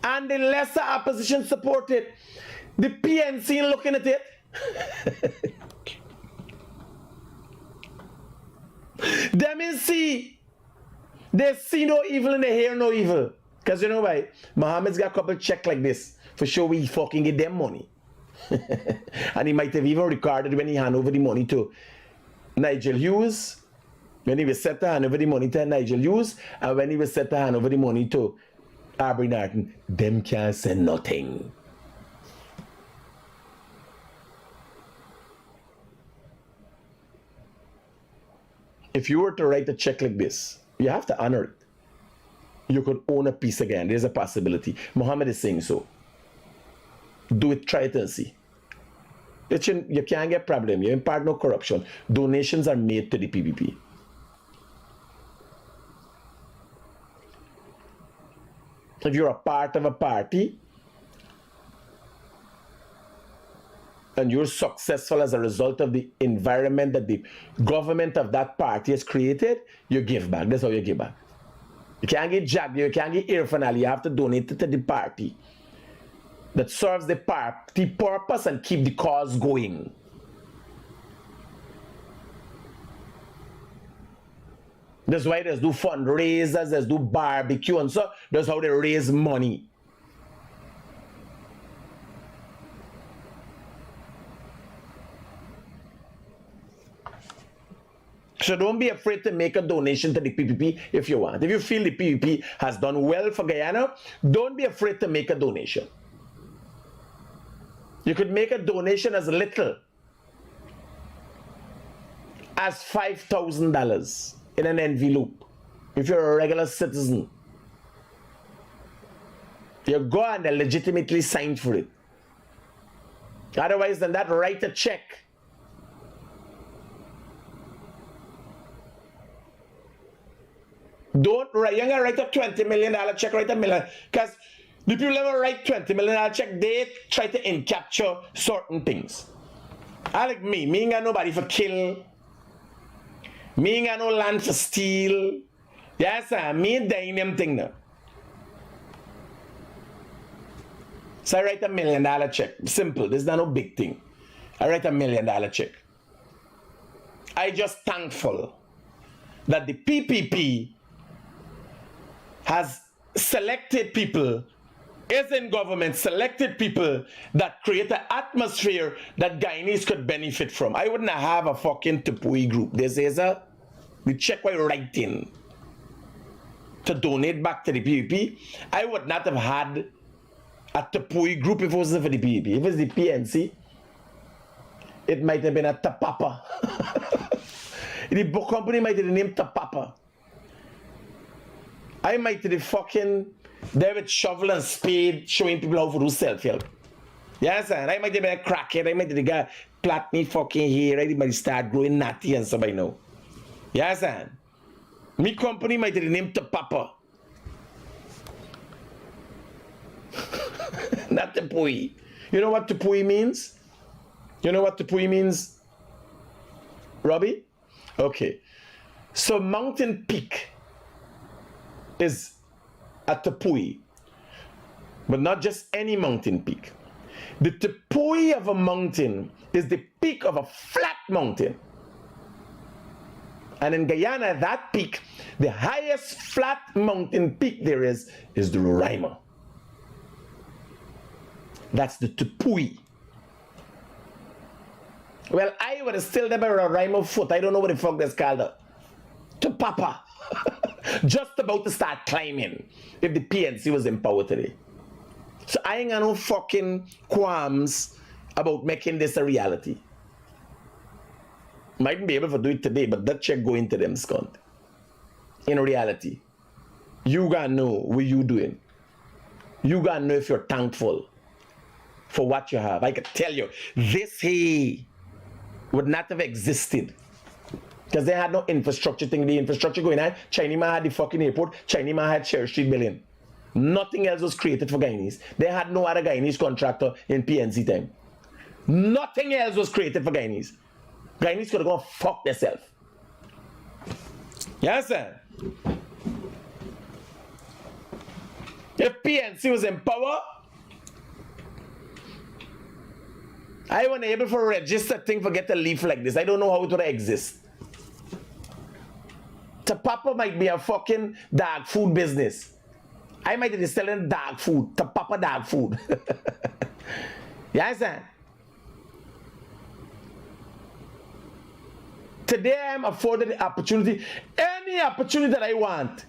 and the lesser opposition support it? The PNC looking at it. Them in see. They see no evil and they hear no evil. Because you know why? Mohammed's got a couple check like this for sure we fucking get them money. And he might have even recorded when he hand over the money to Nigel Hughes, when he was set to hand over the money to Nigel Hughes, and when he was set to hand over the money to Aubrey Norton. Them can't say nothing. If you were to write a check like this, you have to honor it. You could own a piece again. There's a possibility. Mohammed is saying so. Do it, try it and see. You can't get problem. You impart no corruption. Donations are made to the PPP. If you're a part of a party and you're successful as a result of the environment that the government of that party has created, you give back. That's how you give back. You can't get jagged, you can't get earfanal. You have to donate it to the party that serves the party purpose and keep the cause going. That's why there's do fundraisers, there's do barbecue and so that's how they raise money. So don't be afraid to make a donation to the PPP if you want. If you feel the PPP has done well for Guyana, don't be afraid to make a donation. You could make a donation as little as $5,000 in an envelope. If you're a regular citizen, you go and they legitimately sign for it. Otherwise than that, write a check. Don't write, you're gonna write a $20 million check, write $1 million. Because the people ever write $20 million check, they try to encapture certain things. I like me ain't got nobody for kill. Me ain't got no land for steal. Yes, sir, me ain't dying them thing now. So I write $1 million check. Simple, this is not no big thing. I write $1 million check. I just thankful that the PPP has selected people, is in government, selected people that create an atmosphere that Guyanese could benefit from. I wouldn't have a fucking Tupui group. This is a the check was writing to donate back to the PPP, I would not have had a Tapui group if it wasn't for the PPP. If it's the PNC, it might have been a Tapapa. The book company might have been named Tapapa. I might have the fucking there with shovel and spade showing people how to do self-help. You understand? I might have been a crackhead. I might have the guy plait me fucking hair. Everybody start growing natty and stuff I know. You understand? Me company might have the name Tapapa. Not Tapui. You know what Tapui means? You know what Tapui means, Robbie? Okay. So mountain peak is a Tapui, but not just any mountain peak. The Tapui of a mountain is the peak of a flat mountain. And in Guyana, that peak, the highest flat mountain peak there is the Roraima. That's the Tapui. Well, I would have still never a Roraima foot. I don't know what the fuck that's called. Tapapa. Just about to start climbing if the PNC was in power today. So I ain't got no fucking qualms about making this a reality. Mightn't be able to do it today, but that check go into them scont. In reality, you gotta know what you doing. You gotta know if you're thankful for what you have. I can tell you, this hay would not have existed because they had no infrastructure thing. The infrastructure going on, China had the fucking airport, China had Cherry Street building. Nothing else was created for Guyanese. They had no other Guyanese contractor in PNC time. Nothing else was created for Guyanese. Guyanese could have gone fuck themselves. You understand? If PNC was in power, I wasn't able to register thing for get a leaf like this. I don't know how it would exist. Tapapa might be a fucking dog food business. I might be selling dog food. Tapapa dog food. You understand? Today I'm afforded the opportunity, any opportunity that I want.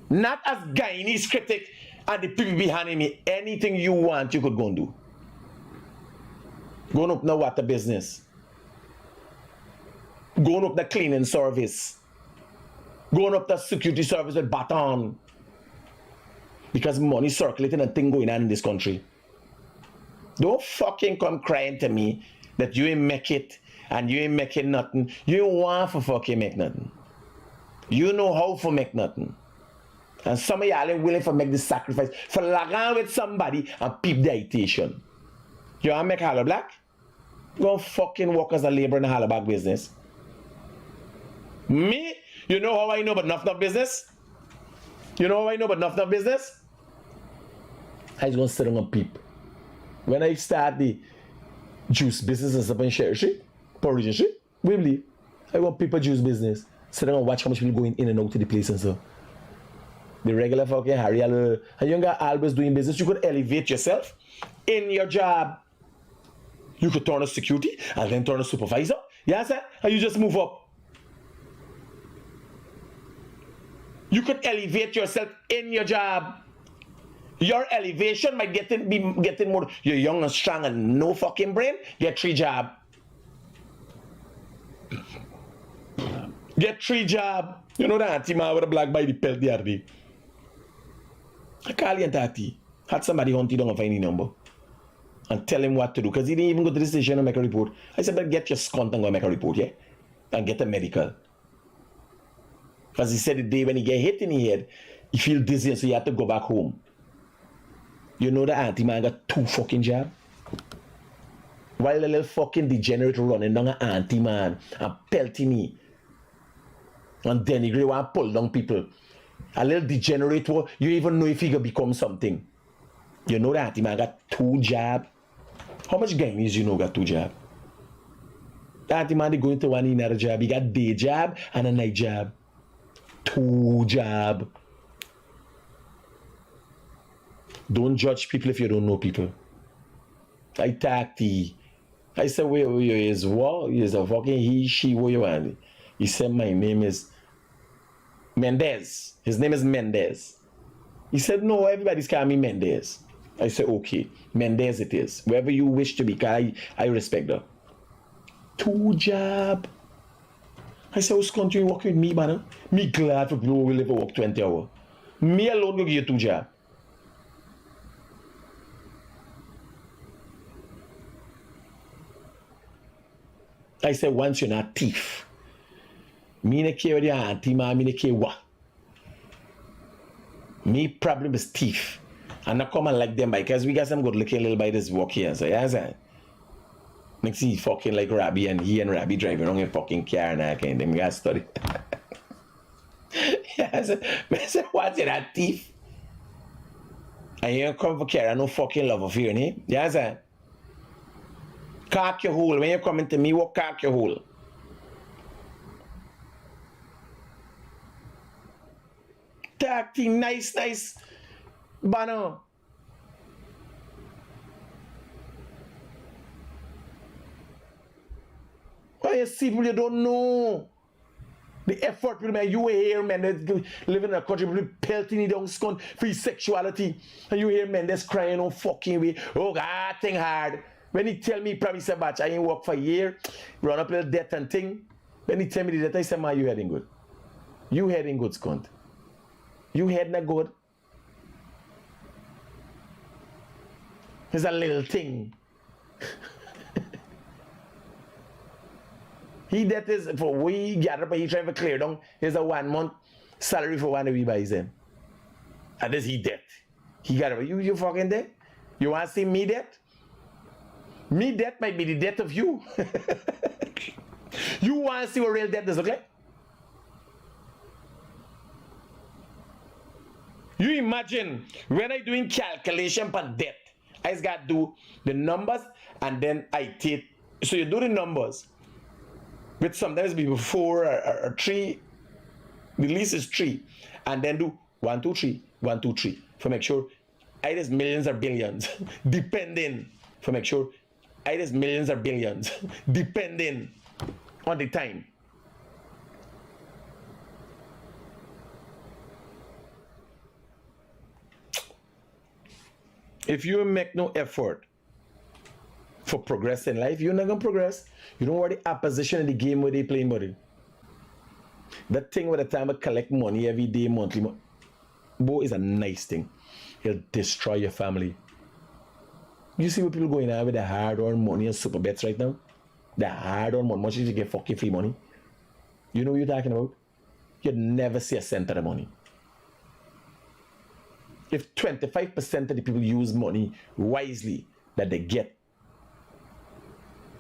Not as Guyanese Critic and the people behind me. Anything you want, you could go and do. Going up the water business. Going up the cleaning service. Going up the security service with baton. Because money circulating and thing going on in this country. Don't fucking come crying to me that you ain't make it and you ain't making nothing. You ain't want for fucking make nothing. You know how to make nothing. And some of y'all ain't willing to make the sacrifice for lag on with somebody and peep the irritation. You want to make Hollow Black? Go fucking work as a laborer in the Hollow Black business. Me? You know how I know about enough business? You know how I know about enough business? I just gonna sit down and peep. When I start the juice business and stuff in Cherry Street, Parisian Street, we believe. I want people juice business. Sit down and watch how much people going in and out to the place and so. The regular fucking Harry, and you got always doing business. You could elevate yourself in your job. You could turn a security and then turn a supervisor. You understand? And you just move up. You could elevate yourself in your job. Your elevation might be getting more. You're young and strong and no fucking brain. Get 3 jobs. Get 3 jobs. You know that auntie man with a black by the pelt the other day. I call you and auntie. Had somebody hunt you down and find your number. And tell him what to do. Because he didn't even go to the station and make a report. I said, but get your scunt and go make a report, yeah? And get a medical. Because he said the day when he get hit in the head, he feel dizzy so he had to go back home. You know the auntie man got 2 fucking jobs? While the little fucking degenerate running down an auntie man and pelting me. And denigrate and pull down people. A little degenerate, you even know if he can become something. You know the auntie man got 2 jobs? How much Guyanese you know got 2 jobs? The auntie man they go into one another job. He got day job and a night job. 2 jobs. Don't judge people if you don't know people. I talk to you. I said, where you is what? He is a fucking he, she, where you want? He said, my name is Mendez. His name is Mendez. He said, no, everybody's calling me Mendez. I said, okay, Mendez it is. Wherever you wish to be, I respect that. 2 job. I said, who's continue working with me, man? Me glad for people who will ever work 20 hours. Me alone will give you 2 jobs. I said, once you're not thief. Me no care what your auntie, man, me no care what. Me problem is thief. And not come and like them because we got some good looking little by this walk here. So yeah, sir. Next thing he fucking like Rabbi and he and Rabbi driving around in fucking car and that kind of thing. We got study. Yeah, I said, what's that thief? And you don't come for care and no fucking love of you, eh? Yeah, sir. Cock your hole. When you come into me, what cock your hole? Talk thing, nice. Banner. Why you see people you don't know? The effort people man, you hear men that live in a country people pelting it down scone for his sexuality. And you hear men that's crying on fucking way. Oh God, thing hard. When he tell me probably say batch, I ain't work for a year, run up a little debt and thing. When he tell me that I say, man, you heading good. You heading good, scunt. You head not good. It's a little thing. He that is for we gather but he trying to clear down is a 1 month salary for one of we buys them. And this he debt. He got you fucking debt? You want to see me debt? Me debt might be the debt of you. You want to see what real debt does look like? You imagine when I doing calculation per debt, I just got to do the numbers and then I take. So you do the numbers, which sometimes be 4 or 3. The least is 3, and then do 1, 2, 3, 1, 2, 3 for make sure either is millions or billions, depending. For make sure either is millions or billions, depending on the time. If you make no effort for progress in life, you're not gonna progress. You don't want the opposition in the game where they playing money. That thing where the time I collect money every day, monthly, boy, is a nice thing. It'll destroy your family. You see what people going on with the hard-earned money and super bets right now? The hard-earned money, much as you get fucking free money. You know what you're talking about? You'd never see a cent of the money. If 25% of the people use money wisely that they get,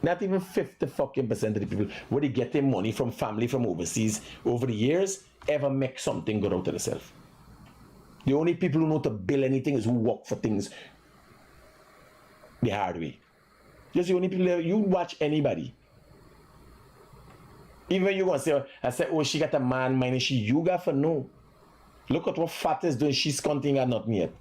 not even 50% of the people where they get their money from family from overseas over the years ever make something good out of themselves. The only people who know to build anything is who work for things the hard way. Just the only people that you watch anybody. Even you gonna say, I say, oh, she got a man, mine, she you got for no. Look at what Fat is doing. She's counting and not yet.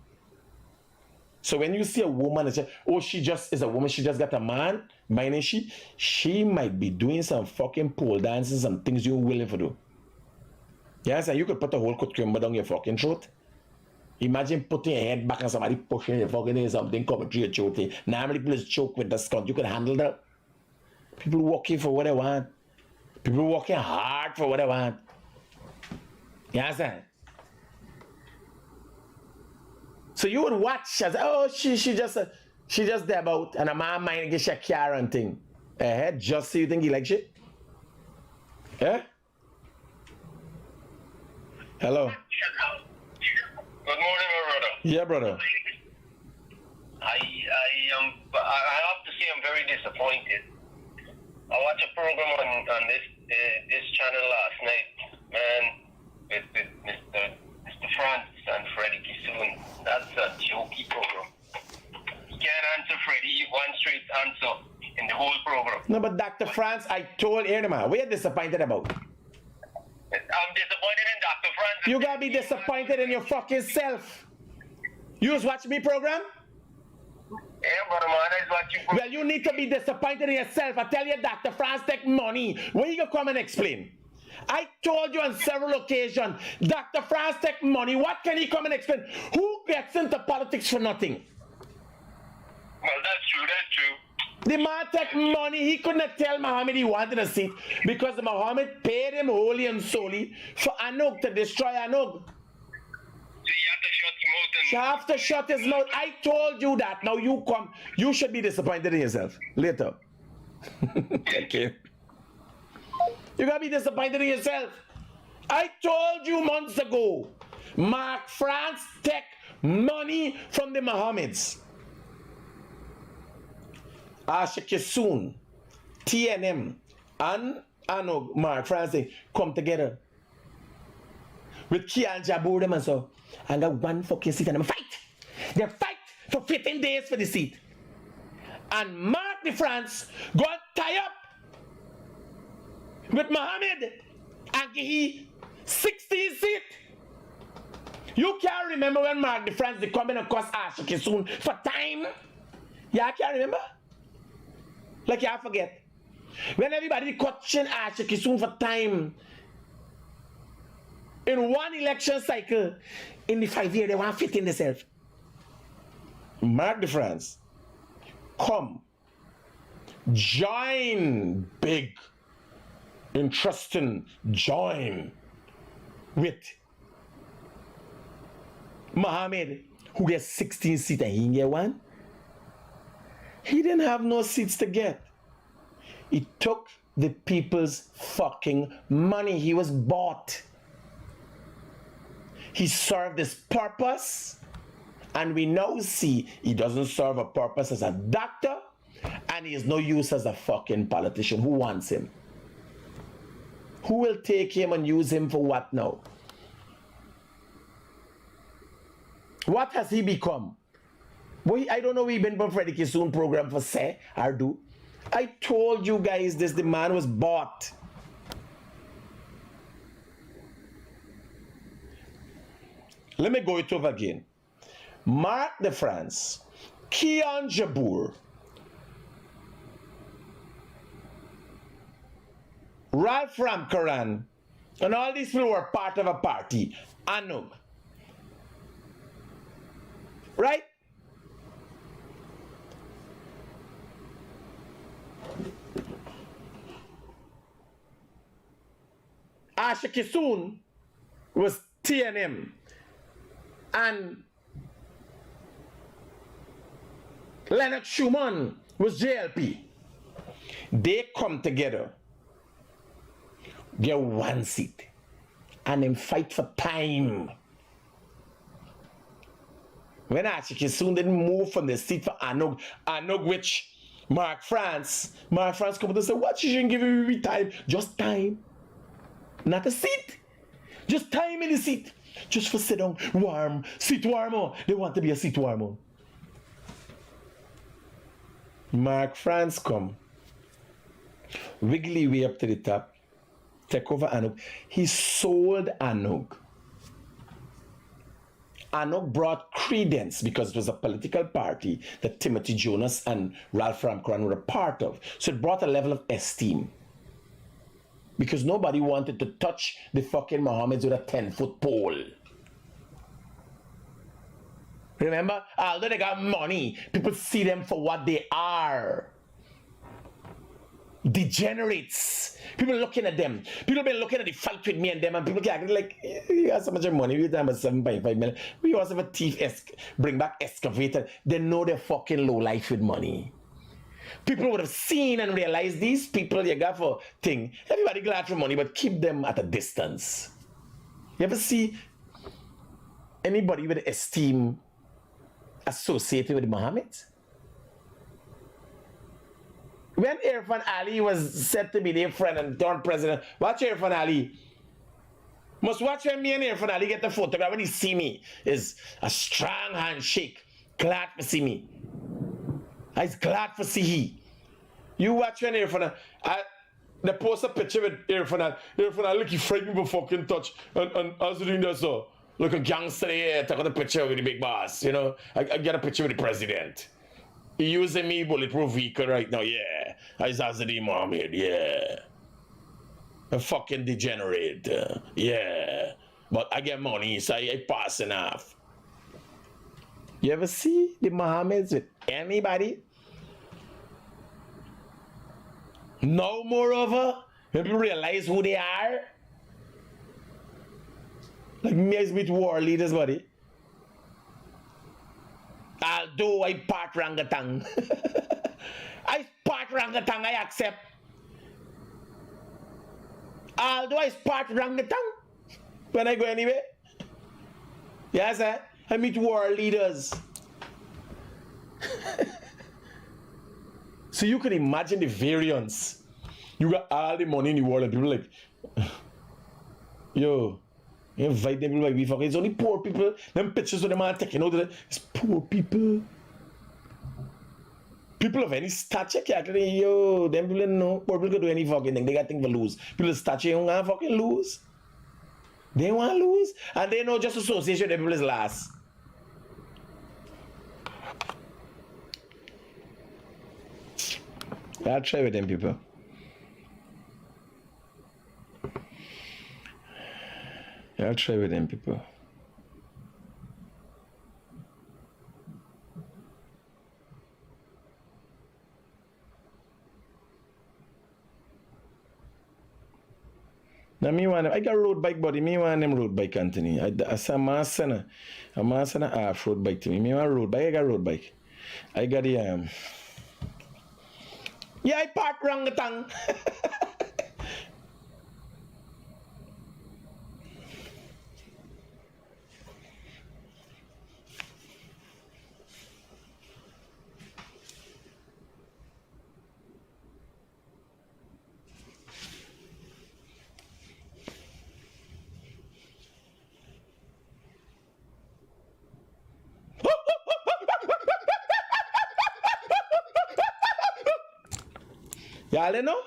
So when you see a woman and say, oh, she just is a woman, she just got a man, mine she might be doing some fucking pole dances and things you're willing to do. Yes, and you could put a whole cucumber down your fucking throat. Imagine putting your head back and somebody pushing your fucking head something coming through your throat. Normally people just choke with the skunt. You can handle that. People working for what they want. People working hard for what they want. You understand? So you would watch as oh she just there about and a man mind get your car and thing. Just so you think he like shit? Eh? Hello. Good morning, my brother. Yeah, brother. I have to say I'm very disappointed. I watched a program on this channel last night, man, with Mr. Francis and Freddie Kissoon. That's a jokey program. You can't answer Freddie one straight answer in the whole program. No, but Dr. France, I told you, man, what are you disappointed about? I'm disappointed in Dr. Francis. You gotta be disappointed in your fucking self. You just watch me program? Yeah, brother, man, that's what you... Well, you need to be disappointed in yourself. I tell you, Dr. France take money. Where you gonna come and explain? I told you on several occasions, Dr. France take money. What can he come and explain? Who gets into politics for nothing? Well, that's true. That's true. The man take money. He couldn't tell Mohammed he wanted a seat because the Mohammed paid him wholly and solely for Anug to destroy Anug. So you have to shut him out. And You have to shut his mouth. I told you that. Now you come. You should be disappointed in yourself later. Okay. You gotta be disappointed in yourself. I told you months ago, Mark France take money from the Mohammeds. Ashakisun, TNM, and Anug, Mark France come together with Kia and Jabur them and so, and got one fucking seat and them fight. They fight for 15 days for the seat. And Mark the France got tied up with Mohammed and he 16 seat. You can't remember when Mark the France they come in and cost Ashakisun for time? Yeah, I can't remember. Like you forget. When everybody question Ashakisun for time in one election cycle, in the 5 years, they want 15 themselves. Mark the France. Come. Join big. Interesting. Join with Mohammed, who gets 16 seats and he didn't get one. He didn't have no seats to get. He took the people's fucking money. He was bought. He served his purpose, and we now see he doesn't serve a purpose as a doctor, and he is no use as a fucking politician. Who wants him? Who will take him and use him for what now? What has he become? Boy, I don't know. We've been for Freddy Kisoon program for say or do. I told you guys this. The man was bought. Let me go it over again. Mark the France, Kian Jabur, Ralph Ramkaran, and all these people were part of a party. Anug. Right? Ashakisun was TNM and Leonard Schumann was JLP. They come together, get one seat, and then fight for time. When Ashakisun didn't move from the seat for Anug, which Mark France come and say, what you shouldn't give me time? Just time. Not a seat. Just time in the seat. Just for sit down, warm, seat warmer. They want to be a seat warmer. Mark France come. Wiggly way up to the top. Take over Anug. He sold Anug. Anug brought credence because it was a political party that Timothy Jonas and Ralph Ramkaran were a part of. So it brought a level of esteem. Because nobody wanted to touch the fucking Mohammeds with a 10-foot pole. Remember? Although they got money, people see them for what they are. Degenerates. People looking at them. People been looking at the fight with me and them, and people get like, you got so much money, we have 7.5 million. We also have a thief, bring back excavator. They know they're fucking low life with money. People would have seen and realized these people you got for thing. Everybody glad for money, but keep them at a distance. You ever see anybody with esteem associated with Mohammed? When Irfan Ali was said to be their friend and turned president, watch Irfan Ali. Must watch when me and Irfan Ali get the photograph. When he see me, is a strong handshake. Glad to see me. I was glad to see he. You watch when Irfan Ali, they post a picture with Irfan Ali. Irfan Ali, look, he frightened me for fucking touch. And I was doing that so. Look, a gangster here, take a picture with the big boss, you know. I get a picture with the president. He using me bulletproof vehicle right now, yeah. I was Azadi Mohammed, yeah. A fucking degenerate. Yeah. But I get money, so I pass enough. You ever see the Mohammeds with anybody? No, moreover, people realize who they are. Like me, I meet war leaders, buddy. Although I part rangatang. I part rangatang, I accept. Although I part rangatang when I go anywhere. Yes, I meet war leaders. So you can imagine the variance. You got all the money in the world and people like, yo, you invite them people like we fucking, it's only poor people. Them pictures of them are taking out of it's poor people. People of any stature can't yo, them people know. Poor people can do any fucking thing. They got things to lose. People of stature don't want to fucking lose. They want to lose. And they know just association with people is last. I'll try with them people. I'll try with them people. Now me want I got road bike, buddy. Me want them road bike, Anthony. I saw my son half road bike to me. Me want road bike. I got road bike. I got the yeah, I park wrong the tongue. Y'all know?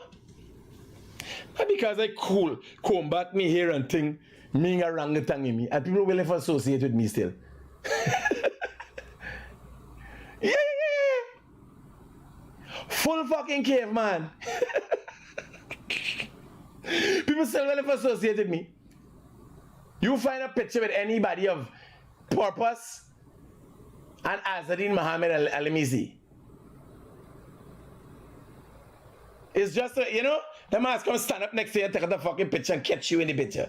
Not because I cool, comb back me here and thing, me a orangutan in me, and people will never associate with me still. Yeah. Full fucking caveman. People still will never associate with me. You find a picture with anybody of purpose and Azadin Mohammed Al-Alimizi. It's just, you know, the man's come stand up next to you, take the fucking picture and catch you in the picture.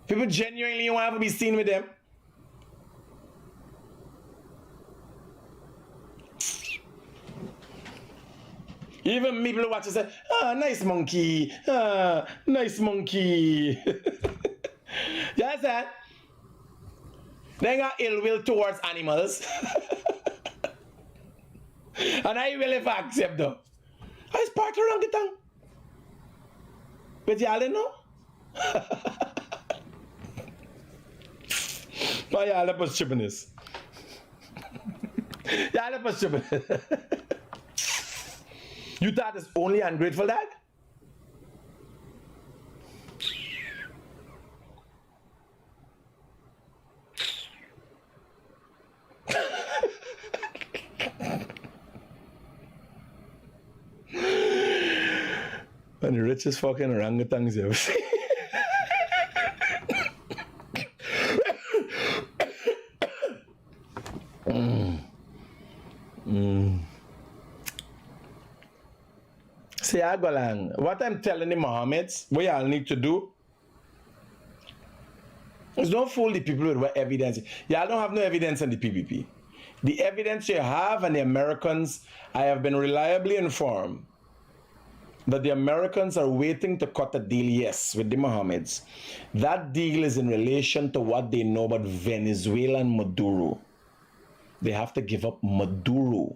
People genuinely want to be seen with them. Even me people watch and say, nice monkey, nice monkey. Yes, that. They got ill will towards animals. And I will if I accept them. I sparked orangutan. But y'all know? Why y'all up chipping this? Y'all up chipping. You thought it's only ungrateful, Dad? One of the richest fucking orangutans you ever seen. See, Agolang, what I'm telling the Mohammeds, what y'all need to do is don't fool the people with what evidence. Y'all don't have no evidence on the PPP. The evidence you have and the Americans, I have been reliably informed that the Americans are waiting to cut a deal, yes, with the Mohammeds. That deal is in relation to what they know about Venezuela and Maduro. They have to give up Maduro.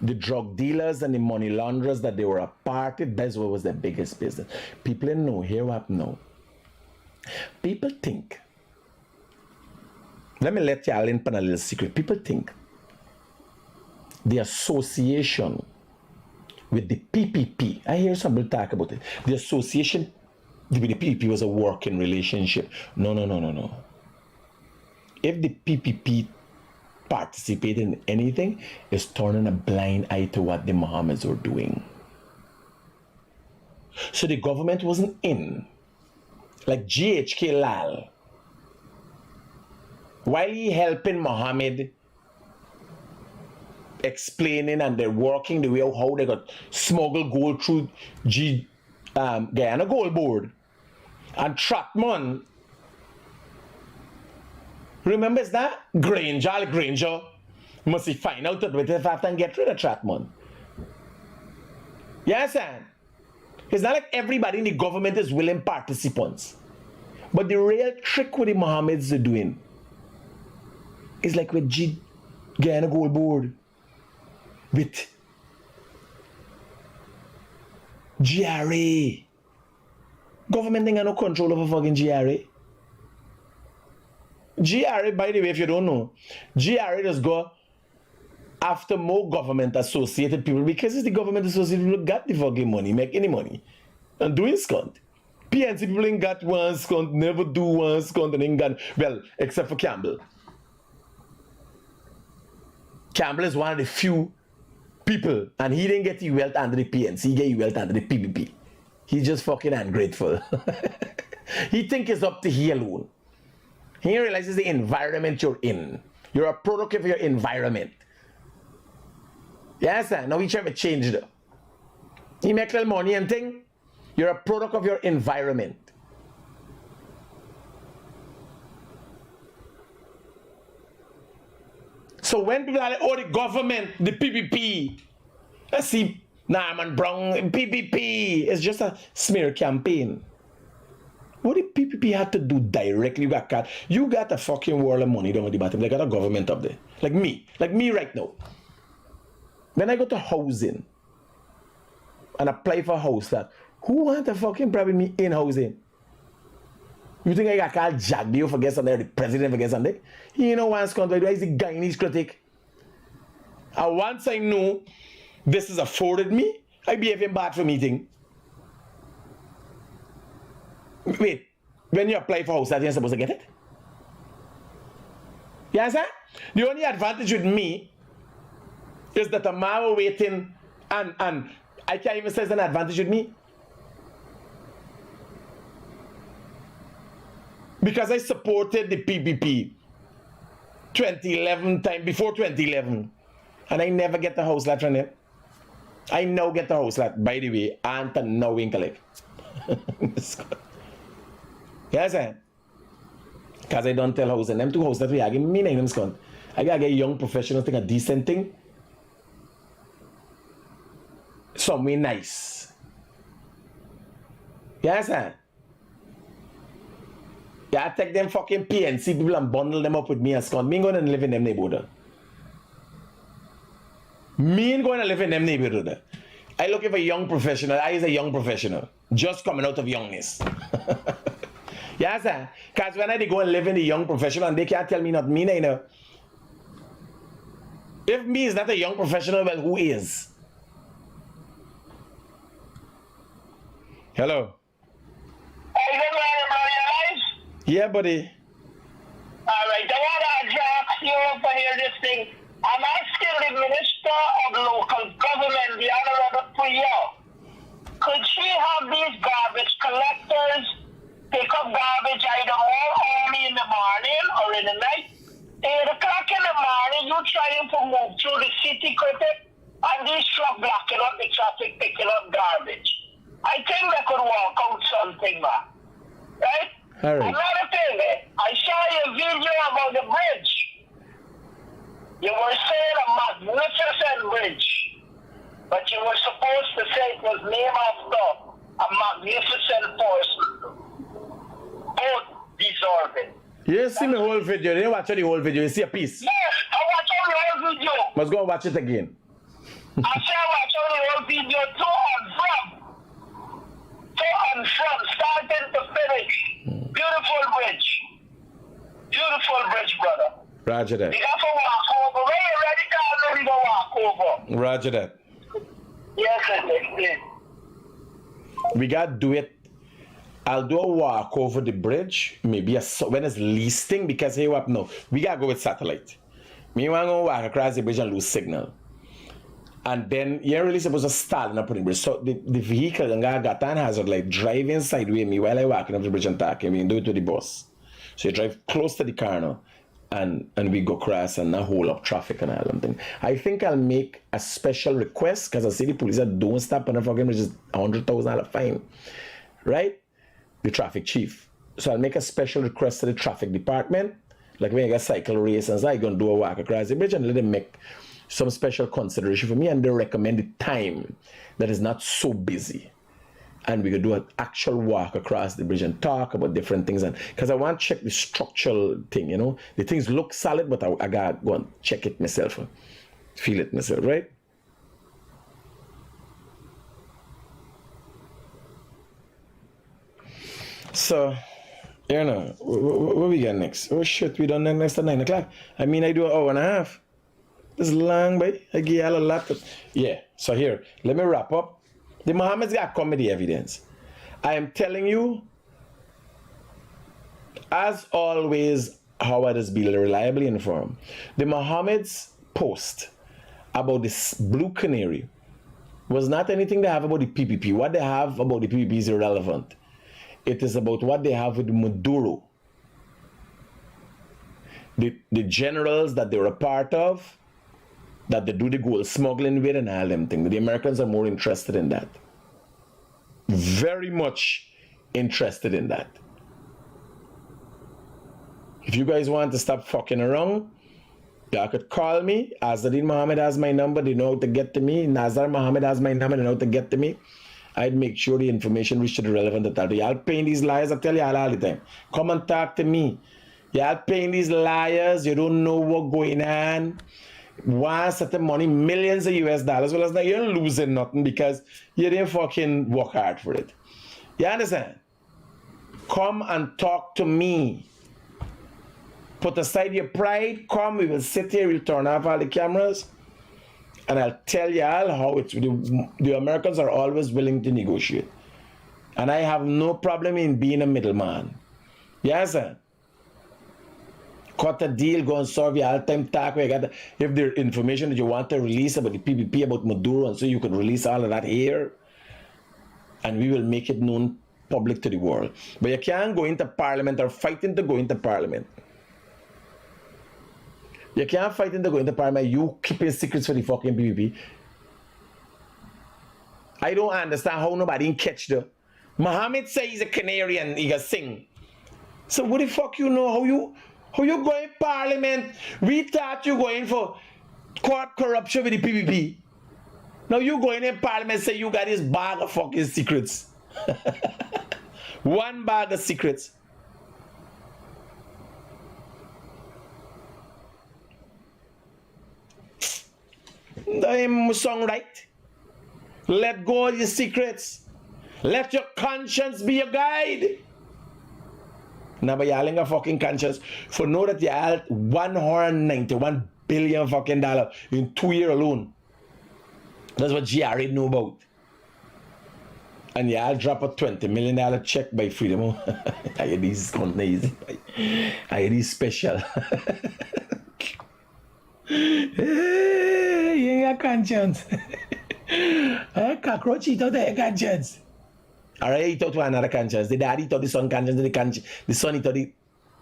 The drug dealers and the money launderers that they were a part of, that's what was their biggest business. People didn't know, hear what know. People think, let me let y'all in on a little secret. People think the association with the PPP, I hear some people talk about it. The association with the PPP was a working relationship. No. If the PPP participated in anything, it's turning a blind eye to what the Mohammeds were doing. So the government wasn't in. Like GHK Lal, while he helping Mohamed explaining and they're working the way of how they got smuggled gold through Guyana Gold Board and Tratman. Remembers that? Granger must he find out that with after and get rid of Tratman. Yes, sir. It's not like everybody in the government is willing participants. But the real trick with the Mohammeds are doing is like with Guyana Gold Board, with GRA. Government ain't got no control over fucking GRA. GRA, by the way, if you don't know, GRA does go after more government associated people because it's the government associated people who got the fucking money, make any money, and doing scunt. PNC people ain't got one scunt, never do one scunt, and ain't got, well, except for Campbell. Campbell is one of the few people, and he didn't get the wealth under the PNC, he get the wealth under the PPP. He's just fucking ungrateful. He think it's up to he alone. He realizes the environment you're in. You're a product of your environment. Yes, sir. Now we try to change it. You make little money and thing. You're a product of your environment. So when people are like, oh, the government, the PPP, let's see, Norman Brown, PPP, it's just a smear campaign. What the PPP had to do directly? You got a fucking world of money down at the bottom. They got a government up there. Like me right now. When I go to housing and apply for a house, that who want to fucking bribe me in housing? You think I got called Jagdio for get something, or the president for get something? You know what's going to do? He's the Guyanese critic. And once I know this is afforded me, I behave in bad for meeting. Wait, when you apply for a house, that you're supposed to get it? You understand? The only advantage with me is that a man waiting and I can't even say it's an advantage with me. Because I supported the PPP 2011 time, before 2011. And I never get the house lot from them. I now get the house lot, by the way, and now in collect. Yes, sir. Because I don't tell house and them two houses that we are giving me name them. I gotta get young professionals think a decent thing. Somewhere nice. Yes, sir. Yeah, I take them fucking PNC people and bundle them up with me and scum. Me ain't going to live in them neighborhood. Me ain't going to live in them neighborhood. I looking for a young professional. I is a young professional. Just coming out of youngness. Yes, sir. Because when I go and live in the young professional and they can't tell me not me, you know. If me is not a young professional, well, who is? Hello. Hey, good morning, bro. You alive? Yeah, buddy. Alright, I want to ask you for hear this thing. I'm asking the Minister of Local Government, the Honorable Priya, could she have these garbage collectors pick up garbage either more early in the morning or in the night? 8 o'clock in the morning, you trying to move through the city, Critic, and these trucks blocking up the traffic, picking up garbage. I think they could work out something, man. Right? All right. Another thing, I saw your video about the bridge. You were saying a magnificent bridge, but you were supposed to say it was named after a magnificent person. Both deserving. You see my whole video. You didn't watch the whole video. You see a piece. Yes, I watched all the whole video. Must go and watch it again. I said I watched all the whole video to and from, starting to finish. Beautiful bridge. Beautiful bridge, brother. Roger that. You got to walk over. When you're ready, call me, go walk over. Roger that. Yes, I We got to do it. I'll do a walk over the bridge. Maybe when it's leasing, because hey, what? No, we got to go with satellite. Me want to walk across the bridge and lose signal. And then you're really supposed to stall up on the bridge. So the vehicle got an hazard like driving sideways me while I walking up the bridge and talking. We can do it to the bus. So you drive close to the car now and we go cross and not hold up traffic and all that thing. I think I'll make a special request because I see the police that don't stop on the fucking bridge is $100,000 fine. Right? The traffic chief. So I'll make a special request to the traffic department. Like when you get cycle race and so I'm gonna do a walk across the bridge and let them make some special consideration for me, and they recommend the time that is not so busy, and we could do an actual walk across the bridge and talk about different things. And because I want to check the structural thing, you know, the things look solid, but I gotta go and check it myself, feel it myself, right? So, you know, what we got next? Oh shit, we done next at 9 o'clock. I mean, I do an hour and a half. This is long, boy. I give y'all a laptop. Yeah, so here, let me wrap up. The Mohameds got comedy evidence. I am telling you, as always, Howard is being reliably informed. The Mohameds post about this blue canary was not anything they have about the PPP. What they have about the PPP is irrelevant. It is about what they have with Maduro. The generals that they were a part of, that they do the gold smuggling with and all them things. The Americans are more interested in that. Very much interested in that. If you guys want to stop fucking around, y'all could call me. Azzadine Mohammed has my number. They know how to get to me. Nazar Mohammed has my number. They know how to get to me. I'd make sure the information reaches the relevant authority. Y'all paying these liars, I tell y'all all the time. Come and talk to me. Y'all paying these liars. You don't know what's going on. One set of money, millions of US dollars. Well, now you're losing nothing because you didn't fucking work hard for it. You understand? Come and talk to me. Put aside your pride. Come, we will sit here, we'll turn off all the cameras, and I'll tell y'all how it's. The Americans are always willing to negotiate. And I have no problem in being a middleman. Yes, sir. Cut a deal, go and solve your all-time talk. If there's information that you want to release about the PPP, about Maduro, and so you can release all of that here, and we will make it known public to the world. But you can't go into parliament or fighting to go into parliament. You can't fight into go into parliament. You keeping secrets for the fucking PPP. I don't understand how nobody can catch the. Mohammed say he's a canary and he can sing. So what the fuck you know how you go in parliament? We thought you going for court corruption with the PPP. Now you going in parliament say you got this bag of fucking secrets. One bag of secrets. That song right. Let go of your secrets. Let your conscience be your guide. Now, but y'all ain't got fucking conscience for know that y'all $191 billion fucking dollar in 2 years alone. That's what GRA know about. And y'all drop a $20 million check by freedom. I hear these companies. I hear these special. Hey, you ain't got conscience. Hey, cockroach eat out their conscience. Alright, eat out to another conscience. The daddy eat out the son conscience, the son eat out the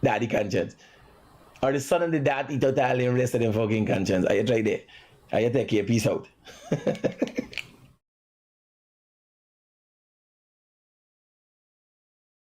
daddy conscience. Or the son and the dad eat out all the rest of them fucking conscience. I try there. I take care, peace out.